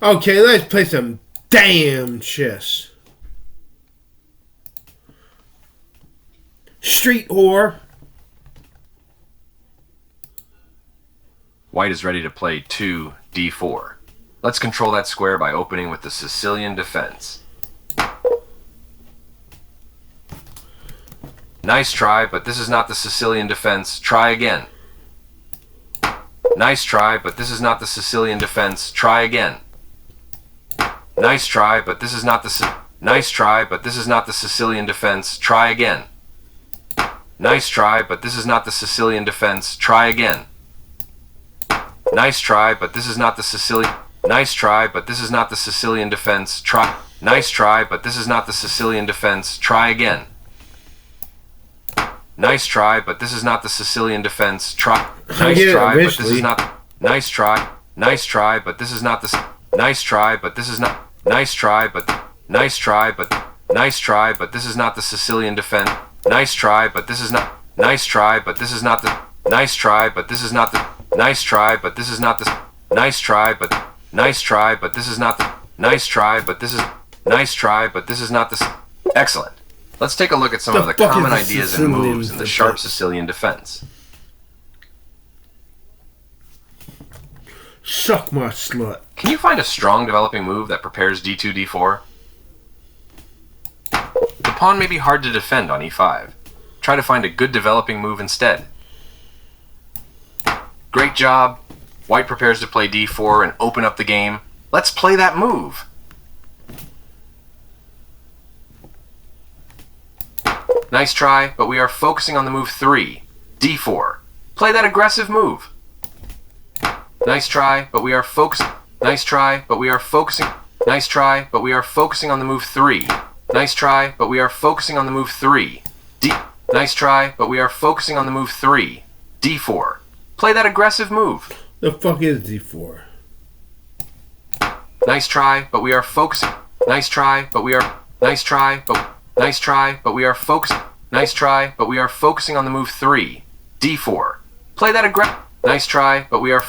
Okay, let's play some damn chess. Street whore. White is ready to play 2d4. Let's control that square by opening with the Sicilian defense. Nice try, but this is not the Sicilian defense. Try again. Nice try, but this is not the Sicilian defense. Try again. Nice try, but this is not the Nice try, but this is not the Sicilian defense. Try again. Nice try, but this is not the Sicilian defense. Try again. Nice try, but this is not the Sicilian. Nice try, but this is not the Sicilian defense. Try. Nice try, but this is not the Sicilian defense. Try again. Nice try, but this is not the Sicilian defense. Try. Nice try, but this is not. Nice try. Nice try, but this is not the. Nice try, but this is not. Nice try, but. Nice try, but. Nice try, but this is not the Sicilian defense. Nice try, but this is not. Nice try, but this is not the. Nice try, but this is not the. Nice try, but this is not the. Nice try, but. Nice try, but this is not the. Nice try, but this is. Nice try, but this is not the. Excellent. Let's take a look at some of the common ideas and moves in the sharp Sicilian defense. Suck my slut. Can you find a strong developing move that prepares d2, d4? The pawn may be hard to defend on e5. Try to find a good developing move instead. Great job. White prepares to play d4 and open up the game. Let's play that move. Nice try, but we are focusing on the move 3, d4. Play that aggressive move. Nice try, but we are focusing. Nice try, but we are focusing. Nice try, but we are focusing on the move 3. Nice try, but we are focusing on the move 3. Nice try, but we are focusing on the move 3, d4. Play that aggressive move. The fuck is d4? Nice try, but we are focusing. Nice try, but we are. Nice try, but. Nice try, but we are focusing. Nice try, but we are focusing on the move 3, d4. Play that aggressive. Nice try, but we are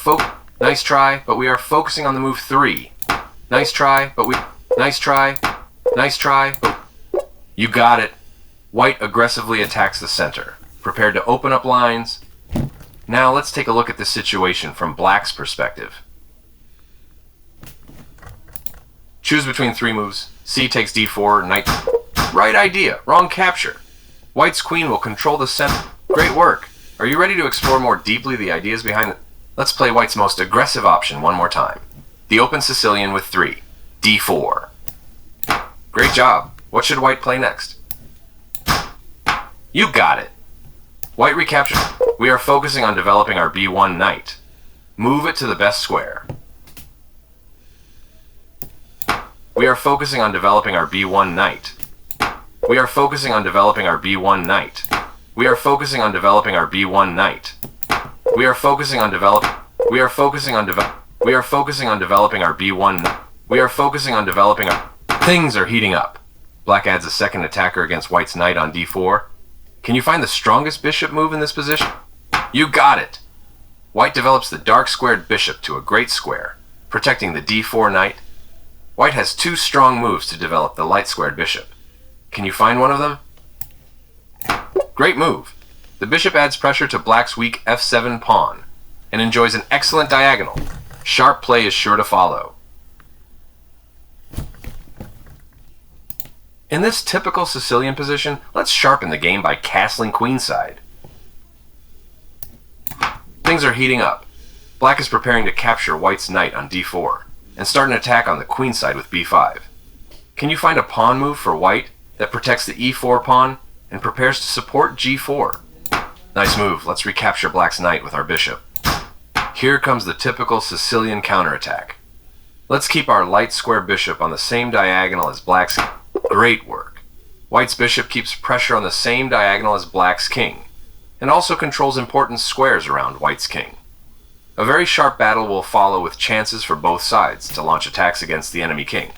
Nice try, but we are focusing on the move 3. Nice try, but we. Nice try. Nice try, but. You got it. White aggressively attacks the center, prepared to open up lines. Now let's take a look at this situation from Black's perspective. Choose between 3 moves. C takes d4, knight. Right idea, wrong capture. White's queen will control the center. Great work. Are you ready to explore more deeply the ideas behind it? Let's play White's most aggressive option one more time. The open Sicilian with 3, d4. Great job. What should White play next? You got it. White recaptures. We are focusing on developing our b1 knight. Move it to the best square. We are focusing on developing our b1 knight. We are focusing on developing our b1 knight. We are focusing on developing our b1 knight. We are focusing on developing. We are focusing on We are focusing on developing our b1. We are focusing on developing our. Things are heating up. Black adds a second attacker against White's knight on d4. Can you find the strongest bishop move in this position? You got it. White develops the dark squared bishop to a great square, protecting the d4 knight. White has 2 strong moves to develop the light squared bishop. Can you find one of them? Great move. The bishop adds pressure to Black's weak f7 pawn and enjoys an excellent diagonal. Sharp play is sure to follow. In this typical Sicilian position, let's sharpen the game by castling queenside. Things are heating up. Black is preparing to capture White's knight on d4 and start an attack on the queenside with b5. Can you find a pawn move for White that protects the e4 pawn and prepares to support g4? Nice move. Let's recapture Black's knight with our bishop. Here comes the typical Sicilian counterattack. Let's keep our light square bishop on the same diagonal as Black's. Great work. White's bishop keeps pressure on the same diagonal as Black's king, and also controls important squares around White's king. A very sharp battle will follow with chances for both sides to launch attacks against the enemy king.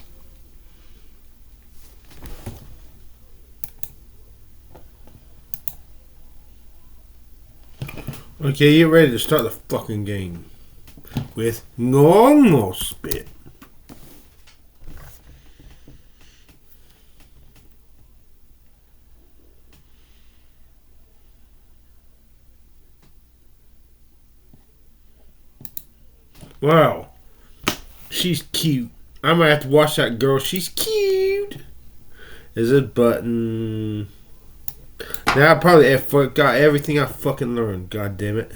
Okay, you ready to start the fucking game with normal spit. Wow. She's cute. I'm gonna have to watch that girl. She's cute. Is it button? Now I probably forgot everything I fucking learned. God damn it.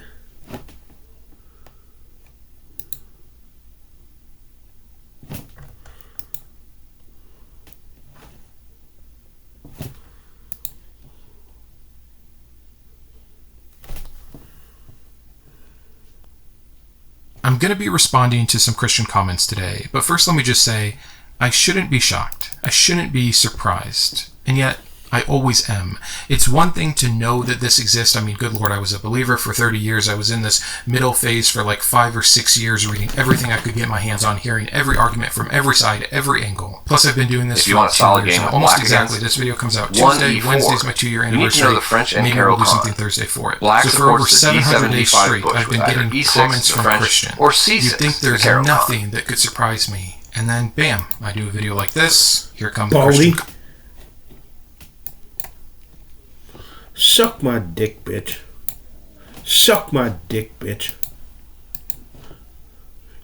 I'm going to be responding to some Christian comments today, but first let me just say, I shouldn't be shocked. I shouldn't be surprised. And yet, I always am. It's one thing to know that this exists. I mean, good Lord, I was a believer for 30 years. I was in this middle phase for like 5 or 6 years, reading everything I could get my hands on, hearing every argument from every side, every angle. Plus, I've been doing this for 2 years now. Almost exactly. This video comes out Tuesday. Wednesday's my 2-year anniversary. You need to know the French and maybe Carol we'll do something comment. Thursday for it. Black so for over supports the 700 days D75 straight, bush I've been with getting either E6, comments the from French, Christian. or C6, You'd think the there's Carol nothing comment. that could surprise me. And then, bam, I do a video like this. Here comes Baldy. the Christian. Suck my dick, bitch. Suck my dick, bitch.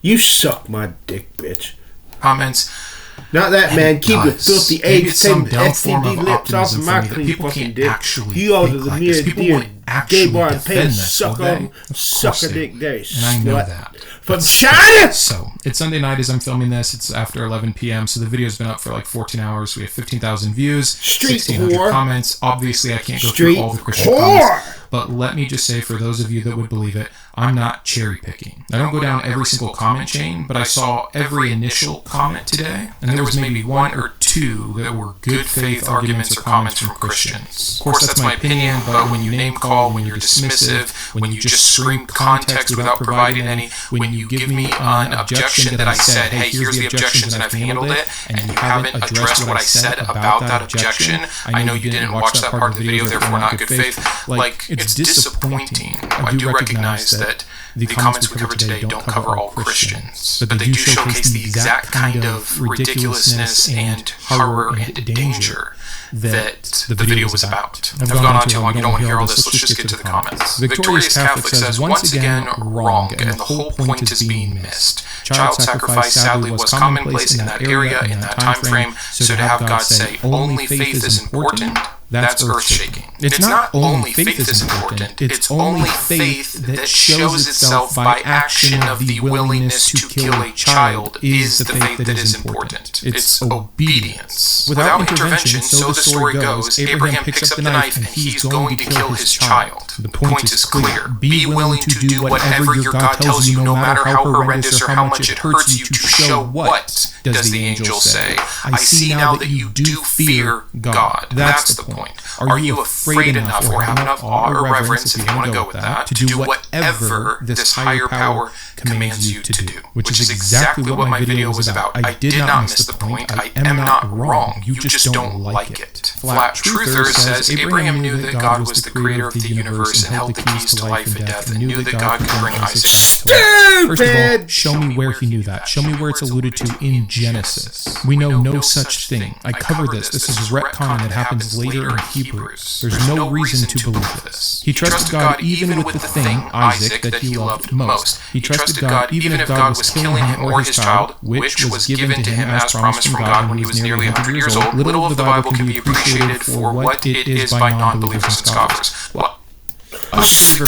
You suck my dick, bitch. Comments. Not that, man. Keep your filthy Maybe AIDS, it's some taking dumb form STD of lips off optimism of for my me that clean people fucking can't dick. actually You all to think the like near this. People dear wouldn't actually gay bar and pay defend and this, suck will they? on, Of suck course a they dick would. there, And I know slut. that. From China! So, it's Sunday night as I'm filming this. It's after 11 p.m., so the video's been up for like 14 hours. We have 15,000 views, Street 1,600 whore. comments. Obviously, I can't go Street through all the Christian whore. comments. But let me just say, for those of you that would believe it, I'm not cherry picking. I don't go down every single comment chain, but I saw every initial comment today, and there was maybe 1 or 2 that were good faith arguments or comments from Christians. Of course, that's my opinion, but when you name call, when you're dismissive, when you just scream context without providing any, when you give me an objection that I said, hey, here's the objections and I've handled it, and you haven't addressed what I said about that objection, I know you didn't watch that part of the video, therefore not good faith. Like, it's disappointing. I do recognize that the comments we cover today don't cover all Christians, but they do showcase the exact kind of ridiculousness and horror and danger that the video was about. I've gone on too long, you don't want to hear all this, let's just get to the comments. Victorious Catholic says, once again, wrong, and the whole point is being missed. Child sacrifice sadly was commonplace in that area, in that time frame, so to have God say, only faith is important, that's earth-shaking. It's not only faith is important, it's only faith that shows itself by action of the willingness to kill a child is the faith that is important. It's obedience. Without intervention, so the story goes, Abraham picks up the knife and he's going to kill his child. The point is clear. Be willing to do whatever your God tells you, no matter how horrendous or how much it hurts you, to show what, does the angel say. I see now that you do fear God. That's the point. Are you afraid enough or have enough awe or reverence, if you want to go with that, to do whatever this higher power commands you to do? Which is exactly what my video was about. I did not miss the point. I am not wrong. You just don't like it. Flat Truther says, Abraham knew that God was the creator of the universe and held the keys to life and death and knew that God could bring Isaac to life. First of all, show me where he knew that. Show me where it's alluded to in Genesis. We know no such thing. I cover this. This is retcon that happens later in Hebrews. There's no reason to believe this. He trusted God even with the thing, Isaac, that he loved most. He trusted God even if God was killing him or his child, which was given to him as promised from God when he was nearly 100 years old. Little of the Bible can be appreciated for what it is by non-believers and scoffers. Well, Stupid!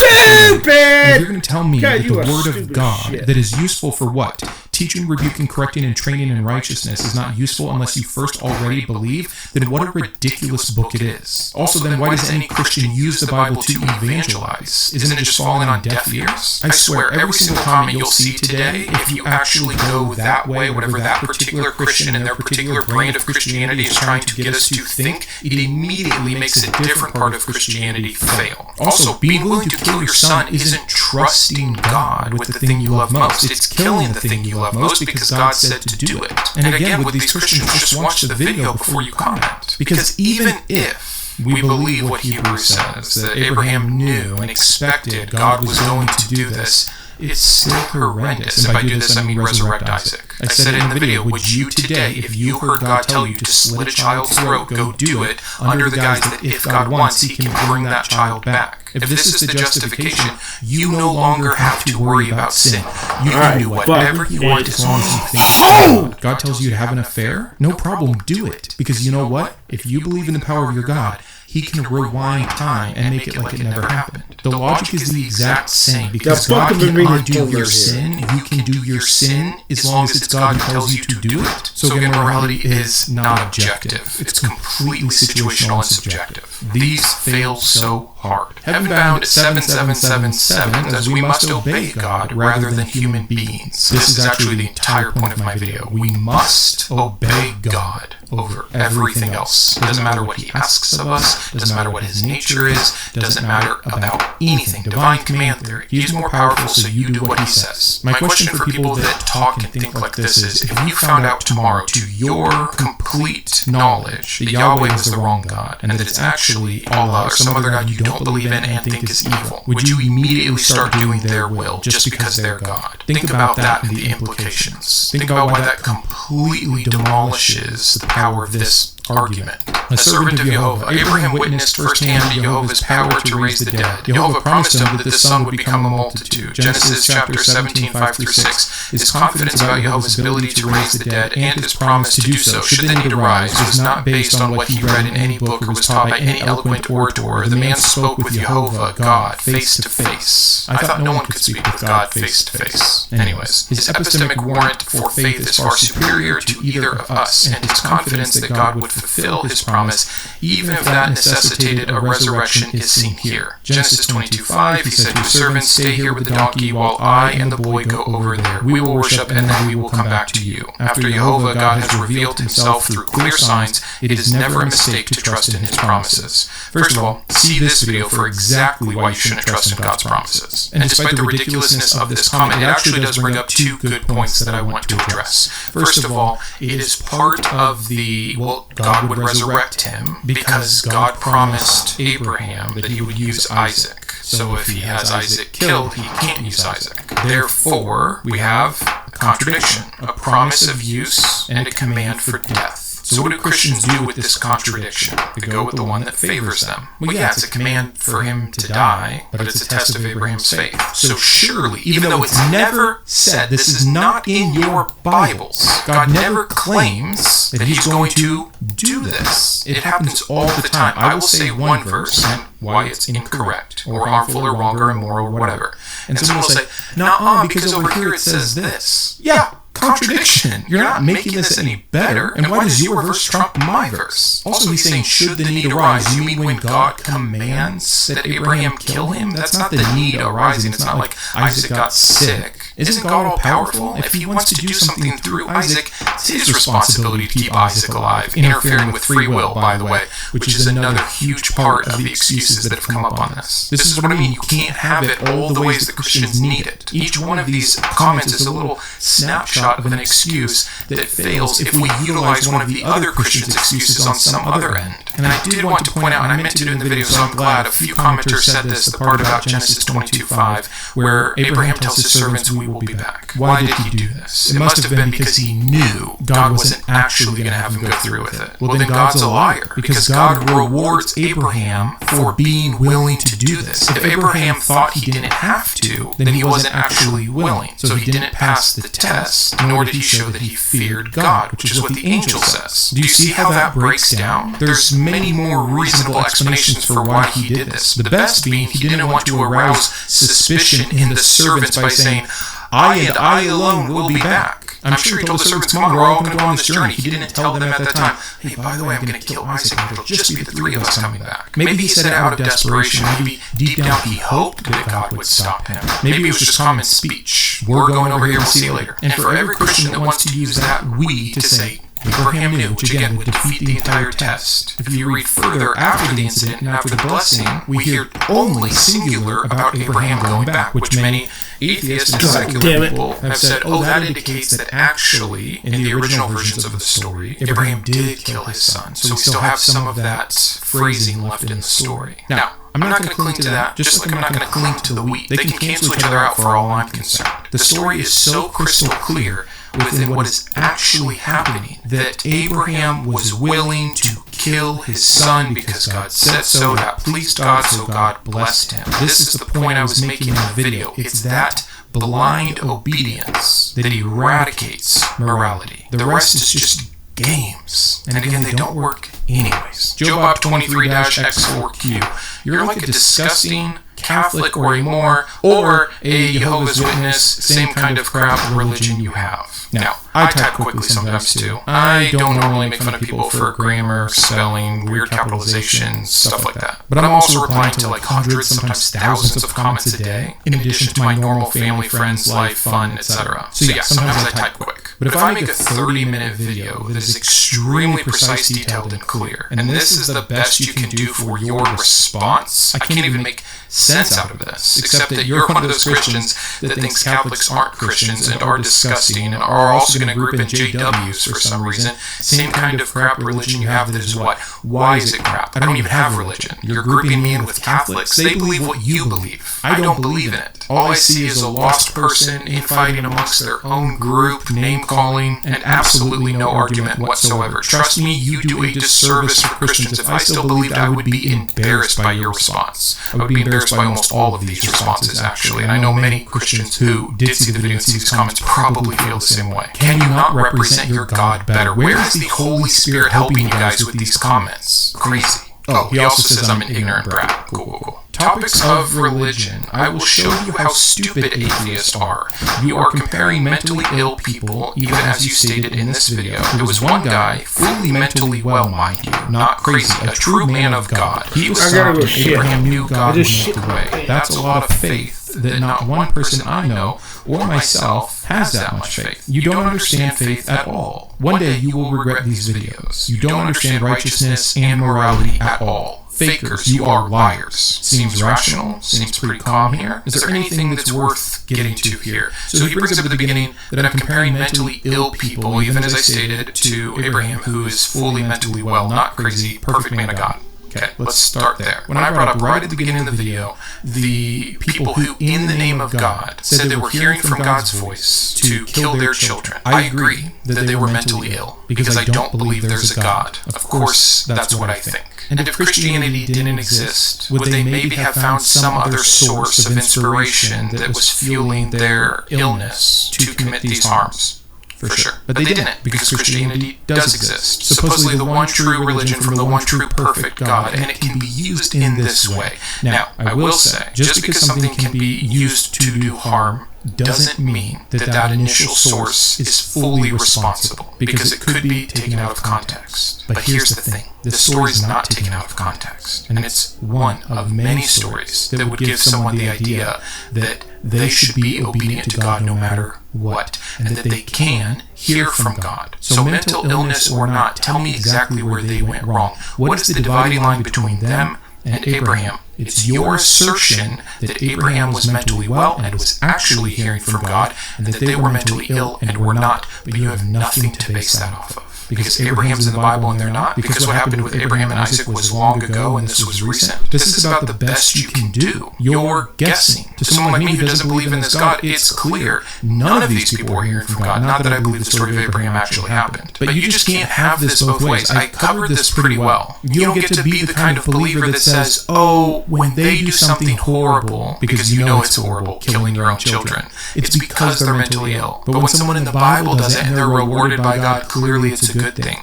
If you're going to tell me God, that you the are Word of stupid God shit. that is useful for what? Teaching, rebuking, correcting, and training in righteousness is not useful unless you first already believe, then what a ridiculous book it is. Also, then why does any Christian use the Bible to evangelize? Isn't it just falling on deaf ears? I swear, every single comment you'll see today, if you actually go that way, whatever that particular Christian and their particular brand of Christianity is trying to get us to think, it immediately makes a different part of Christianity fail. Also, being willing to kill your son isn't trusting God with the thing you love most. It's killing the thing you love most because God said to do it. And again, with these Christians, just watch the video before you comment. Because even if we believe what Hebrews says, that Abraham knew and expected God was going to do this, it's still horrendous. And by do this, I mean resurrect Isaac. I said it in the video, would you today, if you heard God tell you to slit a child's throat, go do it under the guise that if God wants, he can bring that child back? If this is the justification, you no longer have to worry about sin. You can do whatever you want as long as you think it's God. God tells you to have an affair? No problem, do it. Because you know what? If you believe in the power of your God, He can rewind time and make it like it never happened. The logic is the exact same. Because God can undo your sin, you can do your sin as long as it's God who tells you to do it. So again, morality is not objective. It's completely situational and subjective. These fail so hard. Heaven-bound 7777 says we must obey God rather than human beings. This is actually the entire point of my video. We must obey God over everything else. It doesn't matter what He asks of us. Doesn't matter what His nature is. Doesn't matter about anything. Divine command theory. He's more powerful, so you do what He says. My question for people that talk and think like this is, if you found out tomorrow, to your complete knowledge, that Yahweh is the wrong God, and that it's actually Allah or some other God you don't believe in and think is evil, would you immediately start doing their will just because they're God? Think about that and the implications. Think about why that completely demolishes the power of this argument. A servant of Jehovah, Abraham witnessed firsthand Jehovah's power to raise the dead. Jehovah promised him that the son would become a multitude. Genesis chapter 17, 5-6. His confidence about Jehovah's ability to raise the dead and His promise to do so, should the need arise, was not based on what he read in any book or was taught by any eloquent orator. The man spoke with Jehovah, God, face to face. I thought no one could speak with God face to face. Anyways, his epistemic warrant for faith is far superior to either of us, and his confidence that God would fulfill His promise, even if that necessitated a resurrection, is seen here. Genesis 22:5, He said to His servants, "Stay here with the donkey while I and the boy go over there. We will worship and then we will come back to you." After Jehovah, God has revealed Himself through clear signs, it is never a mistake to trust in His promises. First of all, see this video for exactly why you shouldn't trust in God's promises. And despite the ridiculousness of this comment, it actually does bring up two good points that I want to address. First of all, it is part of the, God would resurrect him because God promised Abraham that He would use Isaac. So if He has Isaac killed, He can't use Isaac. Therefore, we have a contradiction, a promise of use and a command for death. So what do Christians do with this contradiction? They go with the one that favors them. Well, yeah, it's a command for him to die, but it's a test of Abraham's faith. So surely, even though it's never said, this is not in your Bibles, God never claims that He's going to do this. It happens all the time. I will say one verse and why it's incorrect, or harmful, or wrong, or immoral, or whatever. And someone will say, "Nuh-uh, because over here it says this." Yeah. Contradiction. You're not making this any better. And why does your verse trump my verse? Also, he's saying, should the need arise, you mean when God commands that Abraham kill him? That's not the need arising. It's not like Isaac got sick. Isn't God all powerful? If He wants to do something through Isaac, it's His responsibility to keep Isaac alive, interfering with free will, by the way, which is another huge part of the excuses that have come up on this. This is what I mean. You can't have it all the ways that Christians need it. Each one of these comments is a little snapshot of an excuse that fails if we utilize one of the other Christians' excuses on some other end. And I did want to point out, and I meant to do it in the video, so I'm glad a few commenters said this, the part about Genesis 22:5, where Abraham tells his servants, "We will be back." Why did he do this? It must have been because he knew God wasn't actually going to have him go through with it. Well, then God's a liar, because God rewards Abraham for being willing to do this. If Abraham thought he didn't have to, then he wasn't actually willing. So he didn't pass the test, nor did he show that he feared God, which is what the angel says. Do you see how that breaks down? There's many more reasonable explanations for why he did this. The best being he didn't want to arouse suspicion in the servants by saying, "I and I alone will be back." I'm sure he told the servants, "Come on, we're all going to go on this journey." He didn't tell them at that time, "Hey, by the way, I'm going to kill Isaac, and it'll just be the three of us coming back." Maybe he said it out of desperation. Maybe deep down he hoped that God would stop him. Maybe it was just common speech. "We're going over here, we'll see you later." And for every Christian that wants to use that "we" to say, Abraham knew, which again would defeat the entire test. If you read further after the incident and after the blessing, we hear only singular about Abraham going back, which many atheists and secular people have said, "Oh, that indicates that actually, in the original versions of the story, Abraham did kill his son." So we still have some of that phrasing left in the story. Now, I'm not going to cling to that, just like I'm not going to cling to the "we." They can cancel each other out for all I'm concerned. The story is so crystal clear within what is actually happening that Abraham was willing to kill his son because God said so. That pleased God, so God blessed him. This is the point I was making in the video. It's that blind obedience that eradicates morality. The rest is just games. And again, they don't work anyways. Joe Bob 23-X4Q. You're like a disgusting Catholic or a Moor or a Jehovah's Witness, same kind of crap religion you have. Now, I type quickly sometimes too. I don't normally make fun of people for grammar, spelling, weird capitalizations, stuff like that. But I'm also replying to like hundreds, sometimes thousands of comments a day, in addition to my normal family, friends, life, fun, etc. So yeah, sometimes I type quick. But if I make a 30-minute video that is extremely precise, detailed, and clear, and this is the best you can do for your response, I can't even make sense out of this, except that you're one of those Christians that thinks Catholics aren't Christians and are disgusting and are also going to group in JWs for some reason. Same kind of crap religion you have that is what? Why is it crap? I don't even have religion. You're grouping me in with Catholics. They believe what you believe. I don't believe in it. All I see is a lost person infighting amongst their own group, name-calling, and absolutely no argument whatsoever. Trust me, you do a disservice for Christians. If I still believed, I would be embarrassed by your response. I would be embarrassed by almost all of these responses, actually. And I know many Christians who did see the video and see these comments probably feel the same way. Can you not represent your God better? Where is the Holy Spirit helping you guys with these comments? Crazy. Oh, he also says I'm an ignorant brat. Cool. Topics of religion. I will show you how stupid atheists are. You are comparing mentally ill people, even as you stated in this video. There was one guy, fully mentally well, mind you, not crazy, a true man of God. He was stopped and Abraham knew God would make the way. That's a lot of faith that not one person I know or myself has that much faith. You don't understand faith at all. One day you will regret these videos. You don't understand righteousness and morality at all. Fakers, you are liars. Seems rational, seems pretty calm here. Is there anything that's worth getting to here? So he brings up at the beginning that I'm comparing mentally ill people, even as I stated, to Abraham, who is fully mentally well, not crazy, perfect man of God. Okay, let's start there. When I brought up right at the beginning of the video, the people who, in the name of God, said they were hearing from God's voice to kill their children, I agree that they were mentally ill, because I don't believe there's a God. Of course, that's what I think. And if Christianity didn't exist, would they maybe have found some other source of inspiration that was fueling their illness to commit these harms? For sure. But they didn't, because Christianity does exist. Supposedly the one true religion from the one true perfect God, and it can be used in this way. Now, I will say, just because something can be used to do harm doesn't mean that that initial source is fully responsible, because it could be taken out of context. But here's the thing. The story is not taken out of context, and it's one of many stories that would give someone the idea that they should be obedient to God no matter what, and that they can hear from God. So mental illness or not, tell me exactly where they went wrong. What is the dividing line between them and Abraham? It's your assertion that Abraham was mentally well and was actually hearing from God, and that they were mentally ill and were not, but you have nothing to base that off of. Because Abraham's in the Bible and they're not? Because what happened with Abraham and Isaac was long ago and this was recent? This is about the best you can do. You're guessing. To someone like me who doesn't believe in this God, it's clear none of these people were hearing from God. Not that I believe the story of Abraham actually happened. But you just can't have this both ways. I covered this pretty well. You don't get to be the kind of believer that says, oh, when they do something horrible, because you know it's horrible, killing your own children, it's because they're mentally ill. But when someone in the Bible does it and they're rewarded by God, clearly it's a good thing.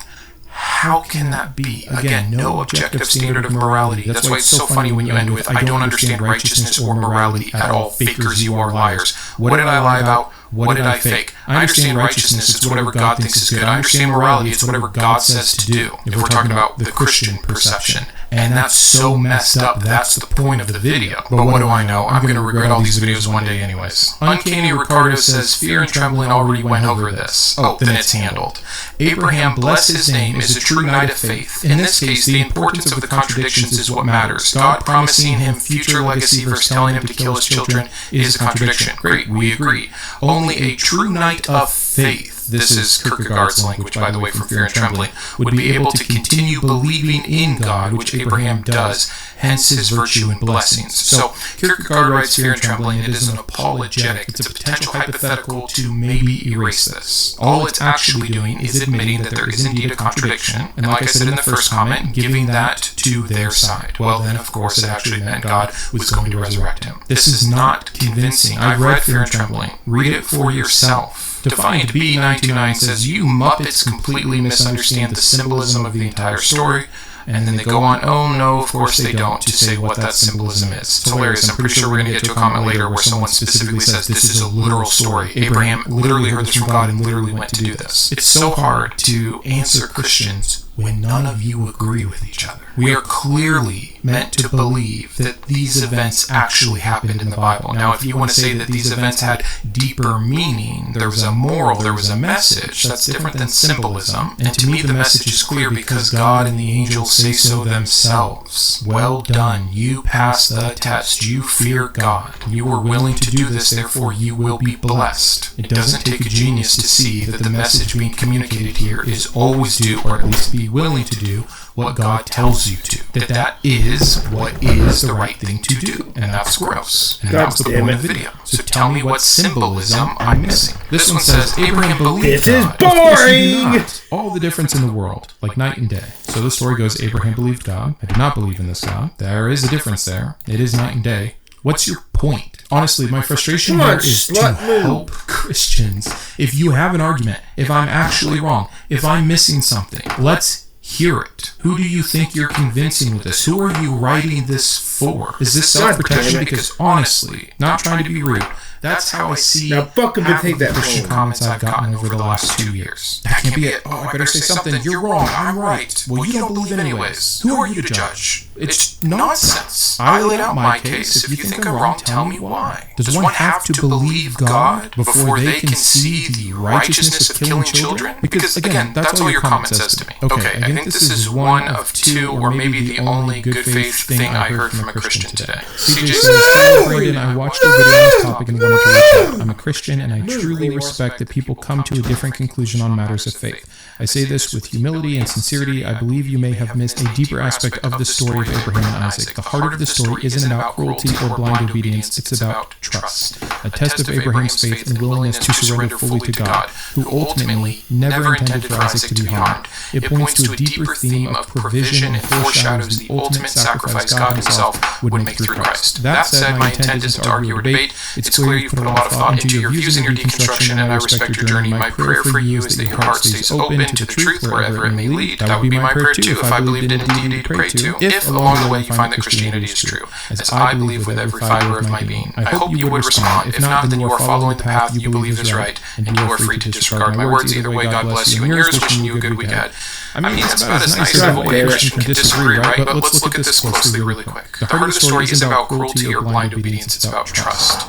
How can that be? Again, no objective standard of morality. That's why it's so funny when you end with, I don't understand righteousness or morality at all. Fakers, you are liars. What did I lie about? What did I fake? I understand righteousness, it's whatever God thinks is good. I understand morality, it's whatever God says to do. If we're talking about the Christian perception. And that's so messed up, that's the point of the video. But what do I know? I'm going to regret all these videos one day anyways. Uncanny Ricardo says, fear and trembling already went over this. Oh, then it's handled. Abraham, bless his name, is a true knight of faith. In this case, the importance of the contradictions is what matters. God promising him future legacy versus telling him to kill his children is a contradiction. Great, we agree. Only a true knight of faith this is Kierkegaard's language, by the way, from Fear and Trembling, would be able to continue believing in God, which Abraham does, hence his virtue and blessings. So Kierkegaard writes Fear and Trembling. It is an apologetic. It's a potential hypothetical to maybe erase this. All it's actually doing is admitting that there is indeed a contradiction, and like I said in the first comment, giving that to their side. Well, then, of course, it actually meant God was going to resurrect him. This is not convincing. I've read Fear and Trembling. Read it for yourself. Defiant B929 says, you Muppets completely misunderstand the symbolism of the entire story. And then they go on, oh no, of course they don't, to say what that symbolism is. It's hilarious. I'm pretty sure we're going to get to a comment later where someone specifically says this is a literal story. Abraham literally heard this from God and literally went to do this. It's so hard to answer Christians when none of you agree with each other. We are clearly meant to believe that these events actually happened in the Bible. Now, if you want to say that these events had deeper meaning, there was a moral, there was a message, that's different than symbolism. And to me, the message is clear because God and the angels say so themselves. Well done, you passed the test, you fear God. You were willing to do this, therefore you will be blessed. It doesn't take a genius to see that the message being communicated here is always do, or at least be willing to do, what God tells you to. That is what is the right thing to do. And that's gross. And that's the point of the video. So tell me what symbolism I'm missing. This one says, Abraham believed God. This is boring! All the difference in the world, like night and day. So the story goes, Abraham believed God. I do not believe in this God. There is a difference there. It is night and day. What's your point? Honestly, my frustration here is to help Christians. If you have an argument, if I'm actually wrong, if I'm missing something, let's hear it. Who do you think you're convincing with this? Who are you writing this for? Is this self-protection? Because honestly, not trying to be rude, that's how I see half of the Christian comments I've gotten over the last 2 years. That can't be it. Oh, I better say something. You're wrong. I'm right. Well, you don't believe anyways. Who are you to judge? It's nonsense. I laid out my case. If you think I'm wrong, tell me why. Does one have to believe God before they can see the righteousness of killing children? Because, again, that's all your comment says to me. Okay, I think this is one of two, or maybe the only good faith thing I heard from a Christian today. CJ says, Brandon, I watched your video on this topic and wanted to reach out. I'm a Christian, and I truly respect that people come to a different conclusion on matters of faith. I say this with humility and sincerity. I believe you may have missed a deeper aspect of the story of Abraham and Isaac. The heart of the story isn't about cruelty or blind obedience. It's about trust. A test of Abraham's faith and willingness to surrender fully to God, who ultimately never intended for Isaac to be harmed. It points to a deeper theme of provision and foreshadows the ultimate sacrifice God himself would make through Christ. That said, my intent isn't to argue or debate. It's clear you put a lot of thought into your views and your deconstruction, and I respect your journey. My prayer for you is that your heart stays open to the truth wherever it may lead. That would be my prayer too if I believed in a deity to pray to, if along the way you find that Christianity is true, as I believe with every fiber of my being. I hope you would respond. If not, then you are following the path you believe is right, and you are free to disregard my words. Either way, God bless you and yours, wishing you a good weekend. I mean, it's about as nice as a way a Christian can disagree, right? But let's look at this closely really quick. The heart of the story isn't about cruelty or blind obedience, it's about trust.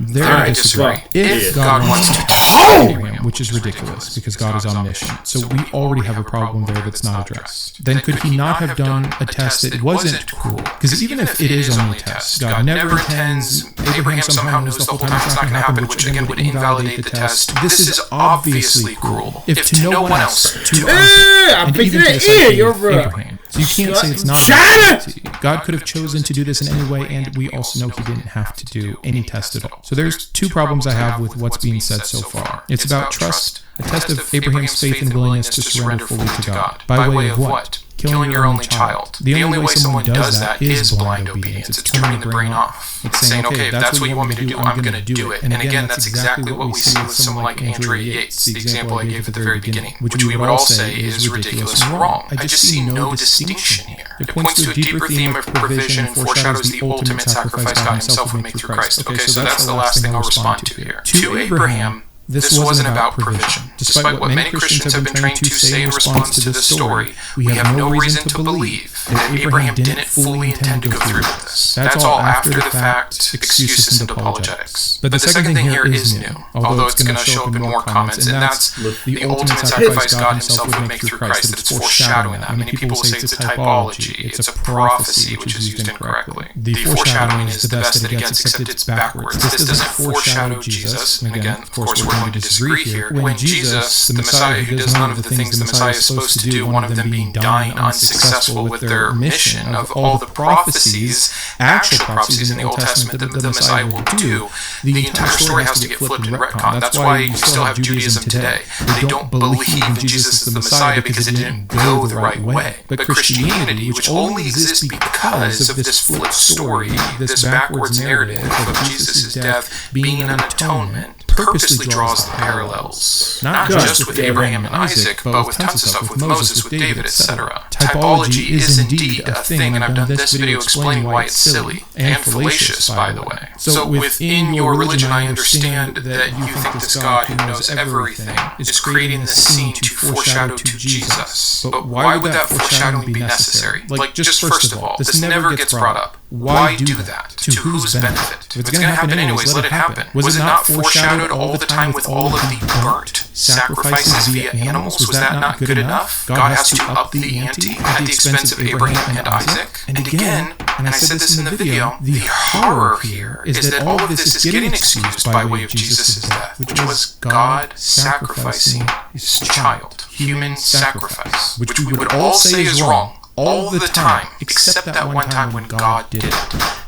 There I disagree. If God wants to tell Abraham, which is ridiculous because God is omniscient, so we already have a problem there that's not addressed. Then could he not have done a test that wasn't cruel? Because even if it is only a test, God never intends Abraham somehow knows the whole time it's not going to happen, which again would invalidate the test. This is obviously cruel. If to no one else, to Isaac, and even to the psyche of Abraham. So you can't say it's not cruelty. God could have chosen to do this in any way, and we also know he didn't have to do any test at all. So there's two problems I have with what's being said so far. It's about trust, a test of Abraham's faith and willingness to surrender fully to God. By way of what? Killing your only child. The only way someone does that is blind obedience. It's turning the brain off. It's saying, okay, if that's what you want me to do, I'm going to do it. And again, that's exactly what we see with someone like Andrea Yates, the example I gave at the very beginning, which we would all say is ridiculous and wrong. I just see no distinction here. It points to a deeper theme of provision and foreshadows the ultimate sacrifice God himself would make through Christ. Okay, so that's the last thing I'll respond to here. To Abraham, this wasn't about provision. Despite what many Christians have been trained to say in response to this story, we have no reason to believe that Abraham didn't fully intend to go through with this. That's all after the fact excuses and apologetics. But the second thing here is new, although it's going to show up in more comments, and that's the ultimate sacrifice God himself would make through Christ. It's foreshadowing that. Many people say it's a typology, it's a prophecy, which is used incorrectly. The foreshadowing is the best that it gets, except it's backwards. This doesn't foreshadow Jesus, and again, of course, we're going to disagree here. When Jesus, the Messiah, who does none of the things the Messiah is supposed to do, one of them being dying unsuccessful with their mission, of all the prophecies, actual prophecies in the Old Testament that the Messiah will do, the entire story has to get flipped and retconned. That's why you still have Judaism today. They don't believe in Jesus as the Messiah because it didn't go the right way. But Christianity, which only exists because of this flipped story, this backwards narrative of Jesus' death being an atonement, purposely draws the parallels. Not just with Abraham and Isaac, but with tons of stuff, with Moses, with David, etc. Typology is indeed a thing, and I've done this video explaining why it's silly and fallacious, by the way. So within your religion, I understand that you think this God who knows everything is creating this scene to foreshadow to Jesus. But why would that foreshadowing be necessary? Like, just first of all, this never gets brought up. Why do that? To whose benefit? If it's going to happen anyways, let it happen. Was it not foreshadowed all the time with all of the burnt sacrifices via animals? Was that not good enough? God has to up the ante at the expense of Abraham and Isaac. And again, and I said this in the video, the horror here is that all of this is getting excused by way of Jesus' death, which was God sacrificing his child. Human sacrifice, which we would all say is wrong all the time, except that one time when God did it.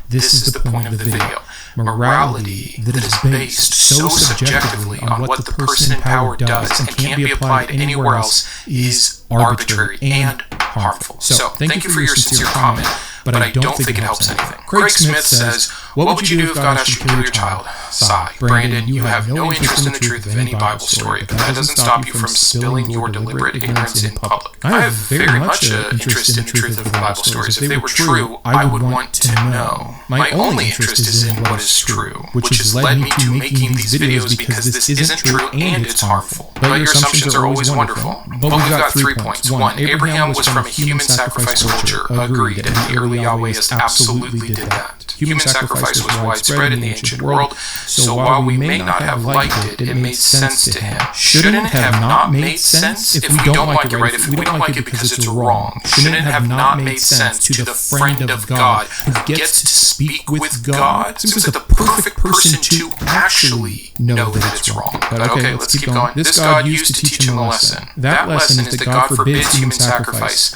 This is the point of the video. Morality that is based so subjectively on what the person in power does and can't be applied anywhere else is arbitrary and harmful. So, thank you for your sincere comment, but I don't think it helps anything. Craig Smith says, what would you do if God asked you to kill your child? Sigh. Brandon, you have no interest in the truth of any Bible story, but that doesn't stop you from spilling your deliberate ignorance in public. I have very much an interest in the truth of the Bible stories. If they were true, I would want to know. My only interest is in what is true, which has led me to making these videos because this isn't true and it's harmful. But your assumptions are always wonderful. But we've got 3 points. 1, Abraham was from a human sacrifice culture. Agreed, and the early Yahwehists absolutely did that. Human sacrifice was widespread in the ancient world, so while we may not have liked it, it made sense to him. Shouldn't it have not made sense if we don't like it, right? If we don't like it because it's wrong, shouldn't it have not made sense to the friend of God who gets to speak with God? Seems like the perfect person to actually know that it's wrong. But okay, let's keep going. This God used to teach him a lesson. That lesson is that God forbids human sacrifice.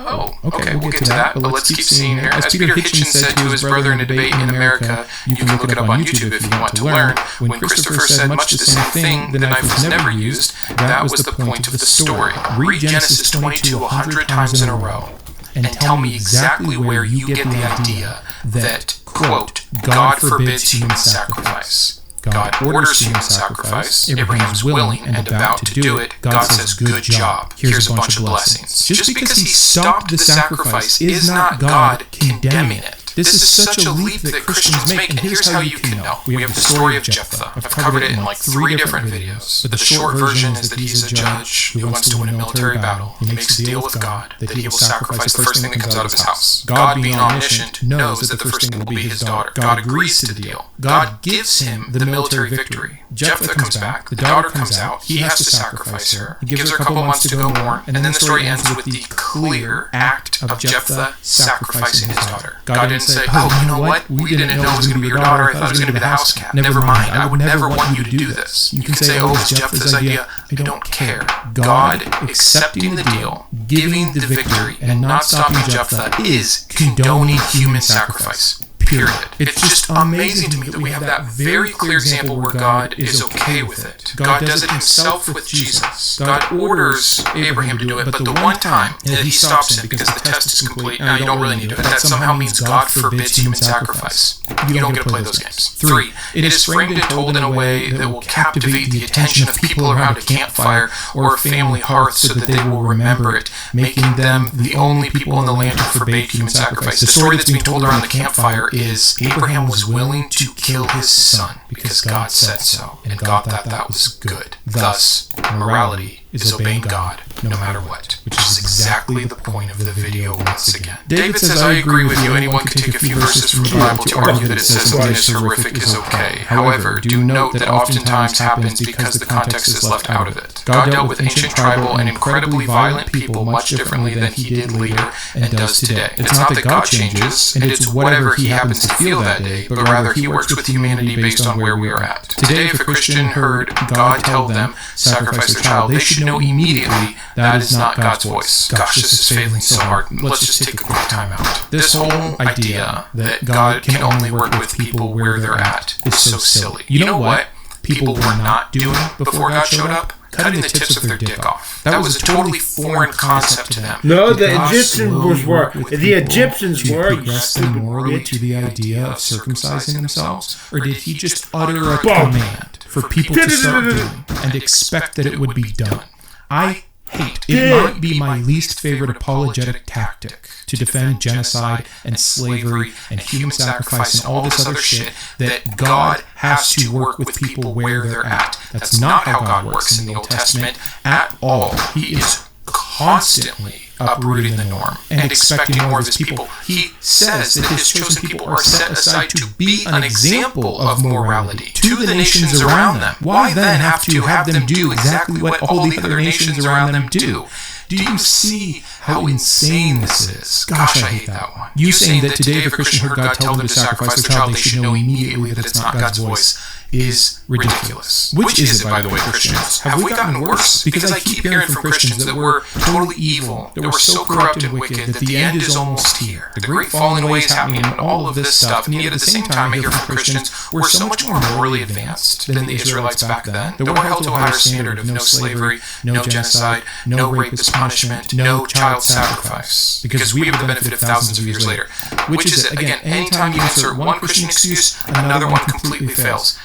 Oh, okay, we'll get to that, but let's keep seeing here. As Peter Hitchens said to his brother in a debate in America, you can look it up on YouTube if you want to learn, when Christopher said much the same thing, the knife was never used, that was the point of the story. Read Genesis 22 100 times in a row, and tell me exactly where you get the idea that, quote, God forbids human sacrifice. God orders human sacrifice. Abraham's willing and about to do it. God says, good job. Here's a bunch of blessings. Just because he stopped the sacrifice is not God condemning it. This is such a leap that Christians make, and here's how you can know. We have the story of Jephthah. I've covered it in like 3 different videos. But the short version is that he's a judge who wants to win a military battle. He makes a deal with God that he will sacrifice the first thing that comes out of his house. God, being omniscient, knows that the first thing will be his daughter. God agrees to the deal. God gives him the military victory. Jephthah comes back. The daughter comes out. He has to sacrifice her. He gives her a couple months to go mourn. And then the story ends with the clear act of Jephthah sacrificing his daughter. God didn't say, oh, you know what? We didn't know it was going to be your daughter. I thought it was going to be the house cat. Never mind. I would never want you to do this. You can say, oh, it's Jephthah's idea. I don't care. God accepting the deal, giving the victory, and not stopping Jephthah is condoning human sacrifice. Period. It's just amazing to me that we have that very clear example where God is okay with it. God does it himself with Jesus. God orders Abraham to do it, but the one time that he stops him because the test is complete, now you don't really need to do it, that somehow means God forbids human sacrifice. You don't get to play those games. 3, it is framed and told in a way that will captivate the attention of people around a campfire or a family hearth so that they will remember it, making them the only people in the land who forbade human sacrifice. The story that's being told around the campfire is Abraham was willing to kill his son because God said so, and God thought that was good. Thus, morality is obeying God no matter what, which is exactly the point of the video once again. David says, I agree with you. Anyone can take a few verses from the Bible to argue that it says something as horrific is okay. However, do note that oftentimes happens because the context is left out of it. God dealt with ancient tribal and incredibly violent people much differently than he did later and does today. It's not that God changes, and it's whatever he happens to feel that day, but rather he works with humanity based on where we are at. Today, if a Christian heard God tell them, sacrifice their child, they should know immediately that is not God's voice. Gosh, this is failing so hard. Let's just take a quick time out. This whole idea that God can only work with people where they're at is so silly. You know what people were not doing before God showed up? Cutting the tips of their dick off. That was a totally foreign concept to them. No, the Egyptians were. The Egyptians were. Progress them morally to the idea of circumcising themselves, or did he just utter a command for people to start doing and expect that it would be done? I hate. It might be my least favorite apologetic tactic to defend genocide and slavery and human sacrifice and all this other shit, that God has to work with people where they're at. That's not how God works in the Old Testament at all. He is constantly uprooting the norm and expecting more of his people. He says that his chosen people are set aside to be an example of morality to the nations around them. Why then have to have them do exactly what all the other nations around them do? Do you see how insane this is? Gosh, I hate that one. You saying that today if a Christian heard God tell them to sacrifice their child, they should know immediately that it's not God's voice is ridiculous. Which is it, by the way, Christians? Have we gotten worse? Because I keep hearing from Christians that we're totally evil, that we're so corrupt and wicked, that the end is almost here. The great falling away is happening and all of this stuff, and yet at the same time I hear from Christians we're so much more morally advanced than the Israelites back then, that we're held to a higher standard of no slavery, no genocide, no rape as punishment, no child sacrifice, because we have the benefit of thousands of years later. Which is it? Again, anytime you insert one Christian excuse, another one completely fails.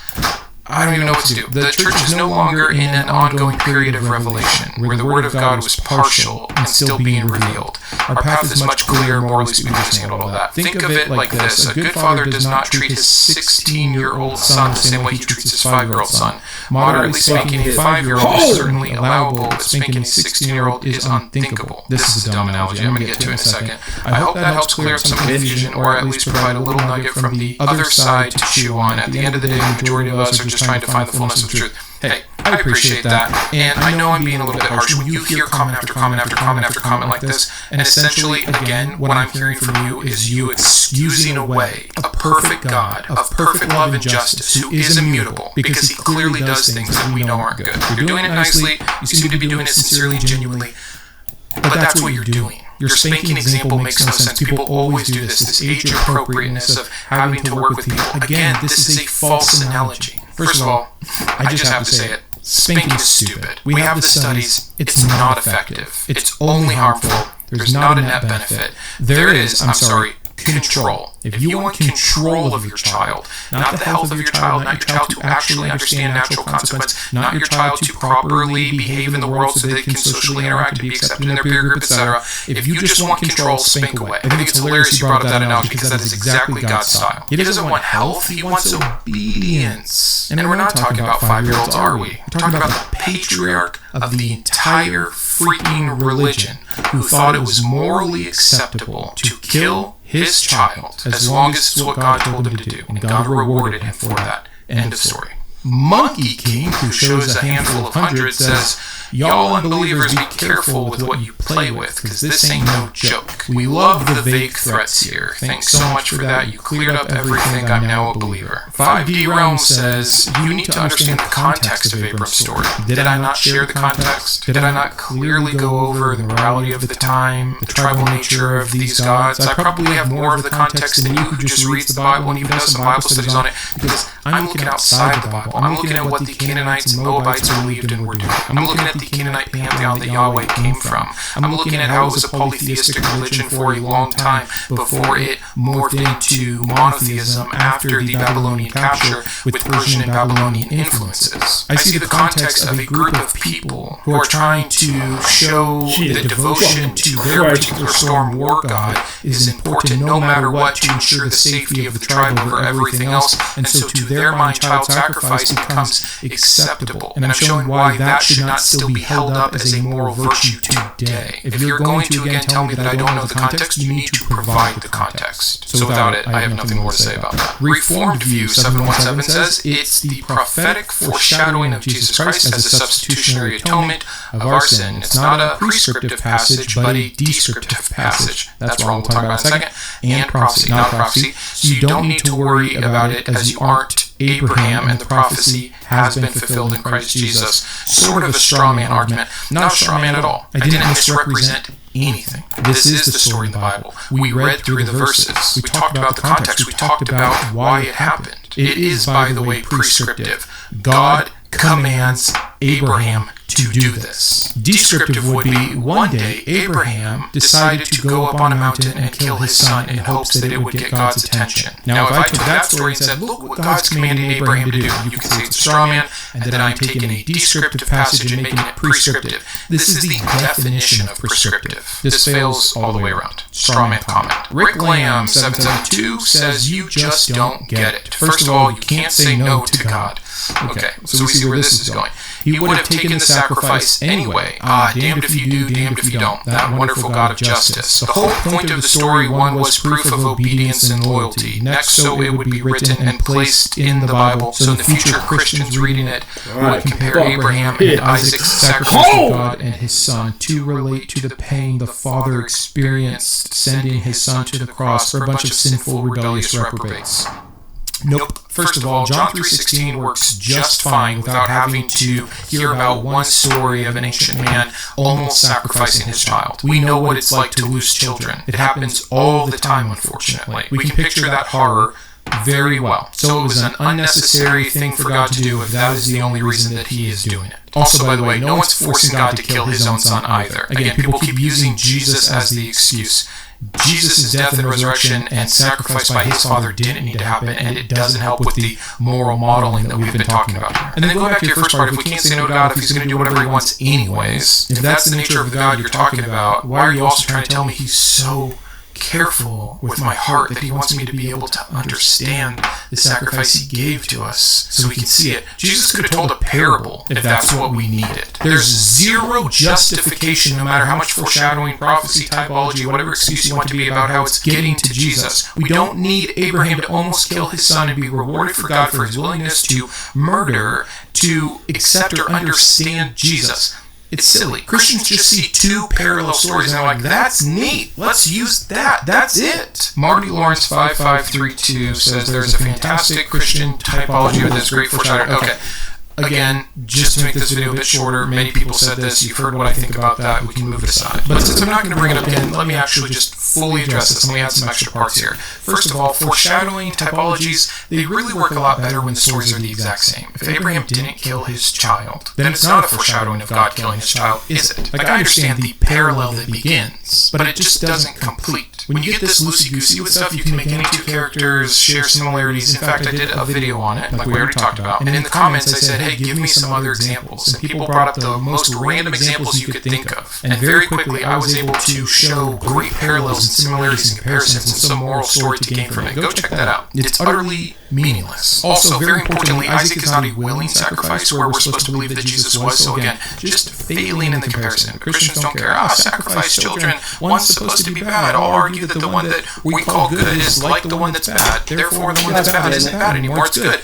I don't even know what to do. The church is no longer in an ongoing period of revelation, where the Word of God was partial and still being revealed. Our path is much clearer, morally speaking, and all of that. Think of it like this. A good father does not treat his 16-year-old son the same way he treats his 5-year-old son. Moderately spanking a 5-year-old is certainly allowable, but spanking a 16-year-old is unthinkable. This is a dumb analogy. I'm going to get to it in a second. I hope that helps clear up some confusion, or at least provide a little nugget from the other side to chew on. At the end of the day, the majority of us are just trying to find the fullness of truth. Hey, I appreciate that, and I know I'm being a little bit harsh when you hear comment after comment after comment after comment like this, and essentially, again, what I'm hearing from you is you excusing away a perfect God of perfect love and justice who is immutable, because he clearly does things that we know aren't good. You're doing it nicely, you seem to be doing it sincerely and genuinely, but that's what you're doing. Your spanking example makes no sense. People always do this age appropriateness of having to work with people. Again, this is a false analogy. First of all, I just have to say it. Spanking is stupid. We have the studies. It's not effective. It's only harmful. There's not a net benefit. There is, control. If you want control of your child, not the health of your child, not your child to actually understand natural consequence, not your child to properly behave in the world so that they can socially interact and be accepted in their peer group, etc. If you just want control, spank away. I think it's hilarious you brought up that analogy because that is exactly God's style. He doesn't want health, he wants obedience. And we're not talking about 5-year-olds, are we? We're talking about the patriarch of the entire freaking religion who thought it was morally acceptable to kill his child, as long as it's what God told him to do, and God rewarded him for that. End of story. Monkey King, who shows a handful of hundreds, says, y'all unbelievers be careful with what you play with, because this ain't no joke. We love the vague threats here. Thanks so much for that. You cleared up everything. I'm now a believer. 5D Realm says, you need to understand the context of Abram's story. Did I not share the context? Did I not clearly go over the morality of the time, the tribal nature of these gods? I probably have more of the context than you who just reads the Bible and even does some Bible studies on it, because I'm looking outside the Bible. I'm looking at what the Canaanites and Moabites believed and were doing. I'm looking at the Canaanite pantheon that Yahweh came from. I'm looking at how it was a polytheistic religion for a long time before it morphed into monotheism after the Babylonian capture with Persian and Babylonian influences. I see the context of a group of people who are trying to show that devotion to their particular storm war god is important no matter what to ensure the safety of the tribe over everything else, and so to their mind, child sacrifice becomes acceptable. And I'm showing why that should not still be held up as a moral virtue today. If you're going to, again, tell me that I don't know the context, you need to provide the context. So without it, I have nothing more to say about that. Reformed View 717 says it's the prophetic foreshadowing of Jesus Christ as a substitutionary atonement of our sin. It's not a prescriptive passage, but a descriptive passage. That's what we'll talk about in a second. And prophecy, not prophecy. So you don't need to worry about it as you aren't Abraham and the prophecy has been fulfilled in Christ Jesus. Sort of a straw man argument. Not a straw man at all. I didn't misrepresent anything. This is the story in the Bible. We read through the verses. We talked about the context. We talked about why it happened. It is, by the way, prescriptive. God commands Abraham to do this. Descriptive would be, one day Abraham decided to go up on a mountain and kill his son in hopes that it would get God's attention. Now, if I took that story and said, look what God's commanding Abraham to do, you could say it's a straw man, and then I'm taking a descriptive passage and making it prescriptive. This is the definition of prescriptive. This fails all the way around. Straw man comment. Rick Lamb 772 says you just don't get it. First of all, you can't say no to God. Okay, so we see where this is going. He would have taken the sacrifice anyway. Damned if you do, damned if you don't. That wonderful God of justice. The whole point of the story, one, was proof of obedience and loyalty. Next, so it would be written and placed in the Bible, so in the future Christians reading it would compare Abraham and Isaac's sacrifice to God and his son to relate to the pain the father experienced sending his son to the cross for a bunch of sinful, rebellious reprobates. Nope. First of all, John 3:16 works just fine without having to hear about one story of an ancient man almost sacrificing his child. We know what it's like to lose children. It happens all the time, unfortunately. We can picture that horror very well. So it was an unnecessary thing for God to do if that is the only reason that he is doing it. Also, by the way, no one's forcing God to kill his own son either. Again, people keep using Jesus as the excuse. Jesus' death and resurrection and sacrifice by his Father didn't need to happen, and it doesn't help with the moral modeling that we've been talking about here. And then going back to your first part, if we can't say no to God if he's going to do whatever he wants anyways, if that's the nature of the God you're talking about, why are you also trying to tell me he's so careful with my heart that he wants me to be able to understand the sacrifice he gave to us so we can see it? Jesus could have told a parable if that's what we needed. There's zero justification, no matter how much foreshadowing, prophecy, typology, whatever excuse you want to be about how it's getting to Jesus. We don't need Abraham to almost kill his son and be rewarded for God for his willingness to murder to accept or understand Jesus. It's silly. Christians just see two parallel stories and they're like, that's neat. Let's use that. That's it. Marty Lawrence 5532 says there's a fantastic Christian typology with this great foreshadowing. Okay. Again, just to make this video a bit shorter, many people said this, you've heard what I think about that, we can move it aside. But since I'm not going to bring it up again, let me actually just fully address this, and we add some extra parts here. First of all, foreshadowing typologies, they really work a lot better when the stories are the exact same. If Abraham didn't kill his child, then it's not a foreshadowing of God killing his child, is it? Like, I understand the parallel that begins, but it just doesn't complete. When you get this loosey-goosey with stuff, you can make any two characters share similarities. In fact, I did a video on it, like we already talked about, and in the comments I said, hey, give me some other examples. And people brought up the most random examples you could think of. And very quickly, I was able to show great parallels and similarities and comparisons and some moral story to gain from it. Go check that out. It's utterly meaningless. Also, very importantly, Isaac is not a willing sacrifice where we're supposed to believe that Jesus was. So again, just failing in the comparison. Christians don't care. Sacrifice children. One's supposed to be bad. I'll argue that the one that we call good is like the one that's bad. Therefore, the one that's bad isn't bad anymore. It's good.